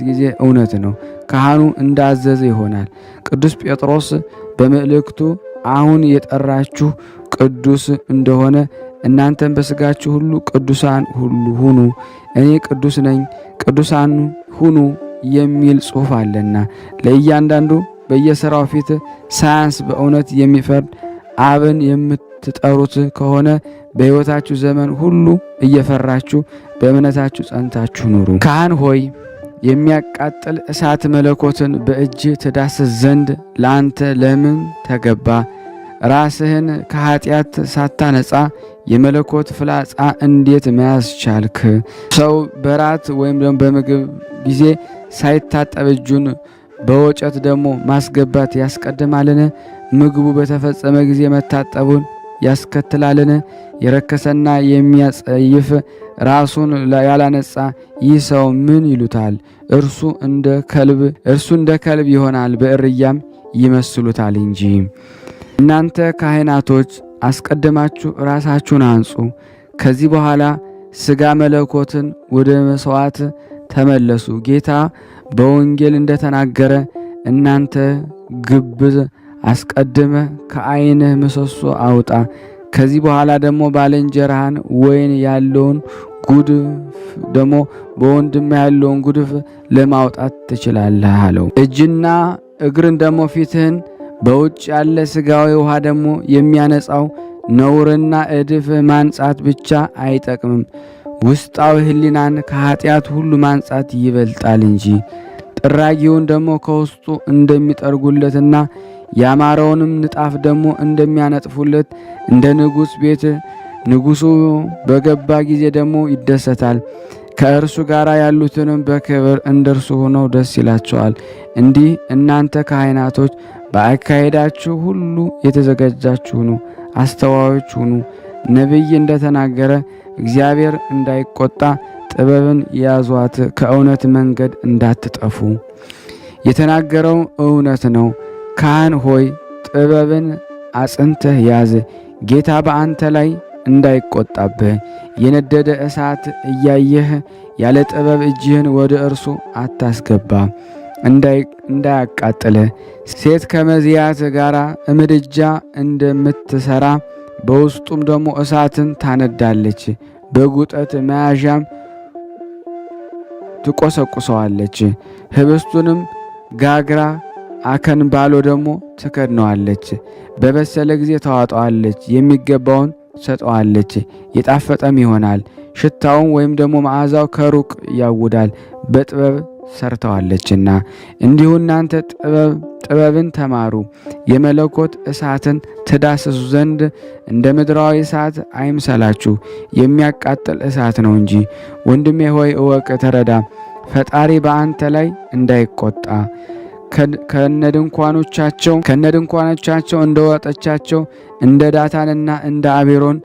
Speaker 1: ጊዜ እውነት ነው። ካህኑ እንዳዘዘ ይሆናል። ቅዱስ ጴጥሮስ በመልእክቱ አሁን የጠራችሁ ቅዱስ እንደሆነ እናንተም በሥጋችሁ ሁሉ ቅዱሳን ሁሉ ሁኑ፣ እኔ ቅዱስ ነኝ፣ ቅዱሳን ሁኑ የሚል ጽሑፍ አለና ለእያንዳንዱ በየሥራው ፊት ሳያንስ በእውነት የሚፈርድ አብን የምትጠሩት ከሆነ በሕይወታችሁ ዘመን ሁሉ እየፈራችሁ በእምነታችሁ ጸንታችሁ ኑሩ። ካህን ሆይ የሚያቃጥል እሳት መለኮትን በእጅ ትዳስስ ዘንድ ለአንተ ለምን ተገባ? ራስህን ከኃጢአት ሳታነጻ የመለኮት ፍላጻ እንዴት መያዝ ቻልክ? ሰው በራት ወይም ደግሞ በምግብ ጊዜ ሳይታጠብ እጁን በወጨት ደግሞ ማስገባት ያስቀድማልን? ምግቡ በተፈጸመ ጊዜ መታጠቡን ያስከትላልን? የረከሰና የሚያጸይፍ ራሱን ያላነጻ ይህ ሰው ምን ይሉታል? እርሱ እንደ ከልብ ይሆናል፣ በእርያም ይመስሉታል እንጂ። እናንተ ካህናቶች አስቀድማችሁ ራሳችሁን አንጹ፣ ከዚህ በኋላ ሥጋ መለኮትን ወደ መሥዋዕት ተመለሱ። ጌታ በወንጌል እንደተናገረ እናንተ ግብዝ አስቀድመ ከዓይንህ ምሰሶ አውጣ፣ ከዚህ በኋላ ደግሞ ባልንጀራህን ወይን ያለውን ጉድፍ ደግሞ በወንድም ያለውን ጉድፍ ለማውጣት ትችላለህ አለው። እጅና እግርን ደግሞ ፊትህን በውጭ ያለ ሥጋዊ ውሃ ደግሞ የሚያነጻው ነውርና እድፍ ማንጻት ብቻ አይጠቅምም፣ ውስጣዊ ሕሊናን ከኃጢአት ሁሉ ማንጻት ይበልጣል እንጂ። ጥራጊውን ደግሞ ከውስጡ እንደሚጠርጉለትና ያማረውንም ንጣፍ ደግሞ እንደሚያነጥፉለት እንደ ንጉሥ ቤት ንጉሡ በገባ ጊዜ ደግሞ ይደሰታል። ከእርሱ ጋር ያሉትንም በክብር እንደርሱ ሆነው ደስ ይላቸዋል። እንዲህ እናንተ ካህናቶች በአካሄዳችሁ ሁሉ የተዘጋጃችሁ ሁኑ፣ አስተዋዮች ሁኑ። ነቢይ እንደተናገረ እግዚአብሔር እንዳይቆጣ ጥበብን ያዟት፣ ከእውነት መንገድ እንዳትጠፉ። የተናገረው እውነት ነው። ካህን ሆይ ጥበብን አጽንተህ ያዝ፣ ጌታ በአንተ ላይ እንዳይቆጣብህ። የነደደ እሳት እያየህ ያለ ጥበብ እጅህን ወደ እርሱ አታስገባ፣ እንዳያቃጥልህ። ሴት ከመዝያት ጋር ምድጃ እንደምትሰራ በውስጡም ደግሞ እሳትን ታነዳለች፣ በጉጠት መያዣም ትቆሰቁሰዋለች። ኅብስቱንም ጋግራ አከንባሎ ደግሞ ትከድነዋለች። በበሰለ ጊዜ ታዋጠዋለች፣ የሚገባውን ትሰጠዋለች፣ የጣፈጠም ይሆናል። ሽታውም ወይም ደግሞ መዓዛው ከሩቅ ያውዳል፣ በጥበብ ሰርተዋለችና። እንዲሁ እናንተ ጥበብን ተማሩ፣ የመለኮት እሳትን ትዳስሱ ዘንድ እንደ ምድራዊ እሳት አይምሰላችሁ፣ የሚያቃጥል እሳት ነው እንጂ። ወንድሜ ሆይ እወቅ፣ ተረዳ፣ ፈጣሪ በአንተ ላይ እንዳይቆጣ ከነድንኳኖቻቸው እንደወጠቻቸው እንደ ዳታንና እንደ አቤሮን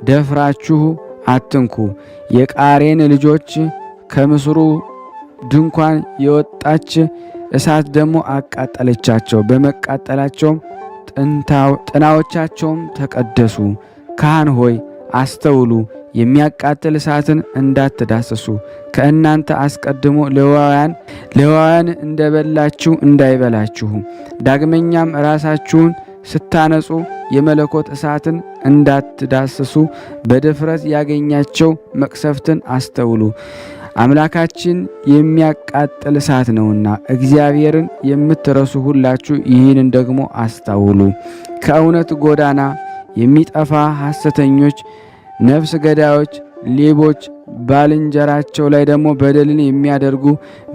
Speaker 1: ደፍራችሁ አትንኩ። የቃሬን ልጆች ከምስሩ ድንኳን የወጣች እሳት ደግሞ አቃጠለቻቸው፣ በመቃጠላቸውም ጥናዎቻቸውም ተቀደሱ። ካህን ሆይ አስተውሉ፣ የሚያቃጥል እሳትን እንዳትዳስሱ። ከእናንተ አስቀድሞ ሌዋውያን እንደበላችሁ እንዳይበላችሁ። ዳግመኛም ራሳችሁን ስታነጹ የመለኮት እሳትን እንዳትዳስሱ በድፍረት ያገኛቸው መቅሰፍትን አስተውሉ። አምላካችን የሚያቃጥል እሳት ነውና እግዚአብሔርን የምትረሱ ሁላችሁ ይህንን ደግሞ አስታውሉ። ከእውነት ጎዳና የሚጠፋ ሐሰተኞች፣ ነፍስ ገዳዮች፣ ሌቦች፣ ባልንጀራቸው ላይ ደግሞ በደልን የሚያደርጉ፣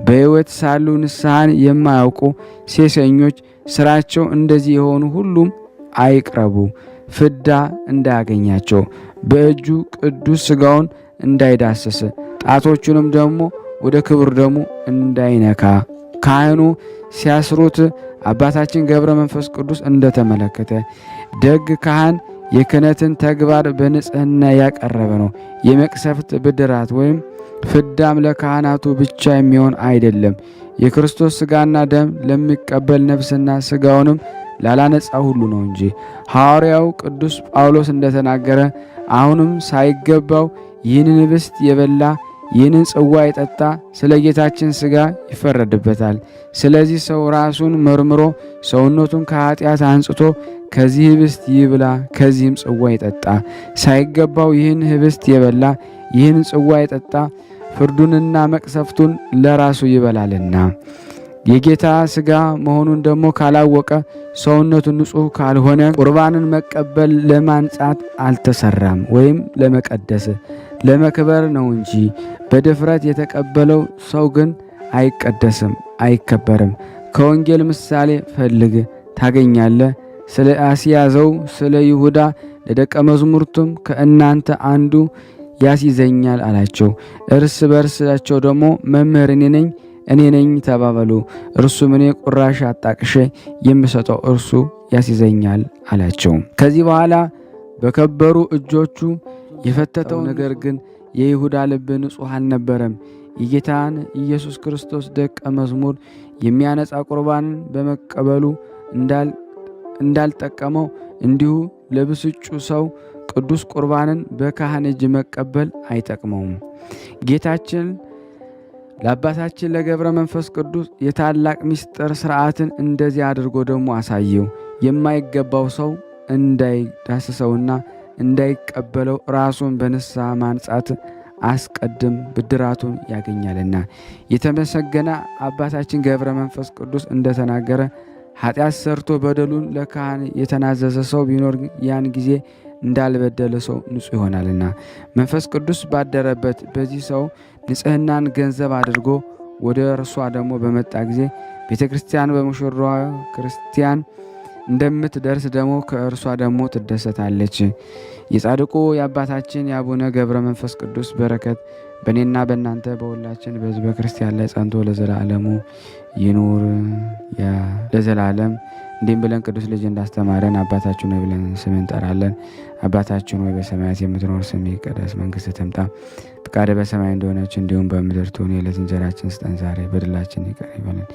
Speaker 1: በሕይወት ሳሉ ንስሐን የማያውቁ ሴሰኞች፣ ስራቸው እንደዚህ የሆኑ ሁሉም አይቅረቡ፣ ፍዳ እንዳያገኛቸው፣ በእጁ ቅዱስ ሥጋውን እንዳይዳስስ፣ ጣቶቹንም ደግሞ ወደ ክቡር ደሙ እንዳይነካ ካህኑ ሲያስሩት አባታችን ገብረ መንፈስ ቅዱስ እንደተመለከተ ደግ ካህን የክህነትን ተግባር በንጽህና ያቀረበ ነው። የመቅሰፍት ብድራት ወይም ፍዳም ለካህናቱ ብቻ የሚሆን አይደለም። የክርስቶስ ሥጋና ደም ለሚቀበል ነፍስና ሥጋውንም ላላነጻ ሁሉ ነው እንጂ። ሐዋርያው ቅዱስ ጳውሎስ እንደተናገረ አሁንም ሳይገባው ይህንን ኅብስት የበላ ይህንን ጽዋ የጠጣ ስለ ጌታችን ሥጋ ይፈረድበታል። ስለዚህ ሰው ራሱን መርምሮ ሰውነቱን ከኃጢአት አንጽቶ ከዚህ ኅብስት ይብላ፣ ከዚህም ጽዋ ይጠጣ። ሳይገባው ይህን ኅብስት የበላ ይህን ጽዋ የጠጣ ፍርዱንና መቅሰፍቱን ለራሱ ይበላልና የጌታ ሥጋ መሆኑን ደግሞ ካላወቀ ሰውነቱን ንጹሕ ካልሆነ ቁርባንን መቀበል ለማንጻት አልተሰራም ወይም ለመቀደስ ለመክበር ነው እንጂ። በድፍረት የተቀበለው ሰው ግን አይቀደስም፣ አይከበርም። ከወንጌል ምሳሌ ፈልግ ታገኛለህ። ስለ አስያዘው ስለ ይሁዳ ለደቀ መዛሙርቱም ከእናንተ አንዱ ያስይዘኛል አላቸው። እርስ በርሳቸው ደግሞ መምህር እኔ ነኝ ተባባሉ። እርሱም እኔ ቁራሽ አጣቅሼ የምሰጠው እርሱ ያስይዘኛል አላቸው። ከዚህ በኋላ በከበሩ እጆቹ የፈተተው ነገር ግን የይሁዳ ልብ ንጹሕ አልነበረም። የጌታን ኢየሱስ ክርስቶስ ደቀ መዝሙር የሚያነጻ ቁርባንን በመቀበሉ እንዳልጠቀመው እንዲሁ ለብስጩ ሰው ቅዱስ ቁርባንን በካህን እጅ መቀበል አይጠቅመውም። ጌታችን ለአባታችን ለገብረ መንፈስ ቅዱስ የታላቅ ምስጢር ሥርዓትን እንደዚህ አድርጎ ደግሞ አሳየው። የማይገባው ሰው እንዳይዳስሰውና እንዳይቀበለው ራሱን በንስሐ ማንጻት አስቀድም ብድራቱን ያገኛልና። የተመሰገነ አባታችን ገብረ መንፈስ ቅዱስ እንደተናገረ ኃጢአት ሰርቶ በደሉን ለካህን የተናዘዘ ሰው ቢኖር ያን ጊዜ እንዳልበደለ ሰው ንጹሕ ይሆናልና። መንፈስ ቅዱስ ባደረበት በዚህ ሰው ንጽሕናን ገንዘብ አድርጎ ወደ እርሷ ደግሞ በመጣ ጊዜ ቤተ ክርስቲያን በሙሽራዋ ክርስቲያን እንደምትደርስ ደግሞ ከእርሷ ደግሞ ትደሰታለች። የጻድቁ የአባታችን የአቡነ ገብረ መንፈስ ቅዱስ በረከት በእኔና በእናንተ በሁላችን በሕዝበ ክርስቲያን ላይ ጸንቶ ለዘላለሙ ይኑር ለዘላለም። እንዲህም ብለን ቅዱስ ልጅ እንዳስተማረን አባታችን ሆይ ብለን ስም እንጠራለን። አባታችን ሆይ በሰማያት የምትኖር ስምህ ይቀደስ፣ መንግሥትህ ትምጣ፣ ፈቃድህ በሰማይ እንደሆነች እንዲሁም በምድር ትሁን። የዕለት እንጀራችንን ስጠን ዛሬ፣ በደላችን ይቅር ይበለን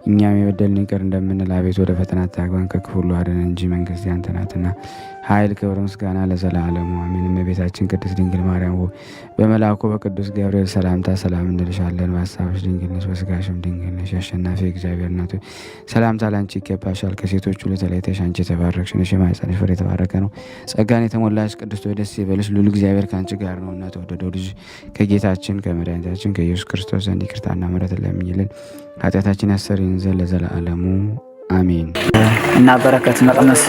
Speaker 1: እኛም የበደልን ይቅር እንደምንል፣ አቤቱ ወደ ፈተና አታግባን ከክፉ ሁሉ አድነን እንጂ መንግሥት ያንተ ናትና፣ ኃይል፣ ክብር፣ ምስጋና ለዘላለሙ አሜን። እመቤታችን ቅድስት ድንግል ማርያም ሆይ በመልአኩ በቅዱስ ገብርኤል ሰላምታ ሰላም እንልሻለን። በሐሳብሽ ድንግል ነሽ፣ በሥጋሽም ድንግል ነሽ። አሸናፊ እግዚአብሔር እናት ሆይ ሰላምታ ላንቺ ይገባሻል። ከሴቶች ሁሉ ተለይተሽ አንቺ የተባረክሽ ነሽ፣ የማኅፀንሽ ፍሬ የተባረከ ነው። ጸጋን የተሞላሽ ቅድስት ሆይ ደስ ይበልሽ፣ ልዑል እግዚአብሔር ከአንቺ ጋር ነውና የተወደደው ልጅ ከጌታችን ከመድኃኒታችን ከኢየሱስ ክርስቶስ ዘንድ ይቅርታና ምሕረትን ለምኝልን ኃጢአታችን ያሰሪን ዘንድ ለዘላለሙ አሜን።
Speaker 2: እና በረከት መቅመስ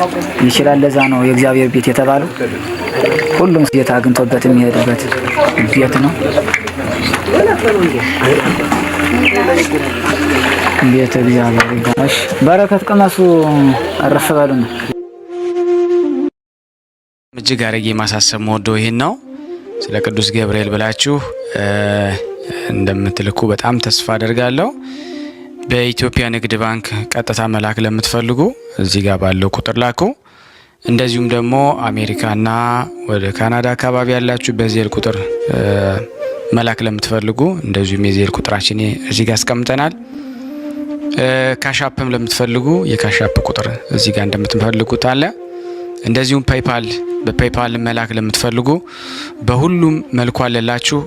Speaker 2: ይችላል። ለዛ ነው የእግዚአብሔር ቤት የተባለው። ሁሉም ጌታ አግኝቶበት የሚሄድበት ቤት ነው። ቤተ እግዚአብሔር ይባላል። በረከት ቅመሱ፣ አረፍ በሉ ነው።
Speaker 1: እጅግ አድርጌ ማሳሰብ መወደው ይሄን ነው። ስለ ቅዱስ ገብርኤል ብላችሁ እንደምትልኩ በጣም ተስፋ አደርጋለሁ። በኢትዮጵያ ንግድ ባንክ ቀጥታ መላክ ለምትፈልጉ እዚህ ጋር ባለው ቁጥር ላኩ። እንደዚሁም ደግሞ አሜሪካና ወደ ካናዳ አካባቢ ያላችሁ በዜል ቁጥር መላክ ለምትፈልጉ እንደዚሁም የዜል ቁጥራችን እዚህ ጋር አስቀምጠናል። ካሻፕም ለምትፈልጉ የካሻፕ ቁጥር እዚህ ጋር እንደምትፈልጉት አለ። እንደዚሁም በፔይፓል መላክ ለምትፈልጉ በሁሉም መልኩ አለላችሁ።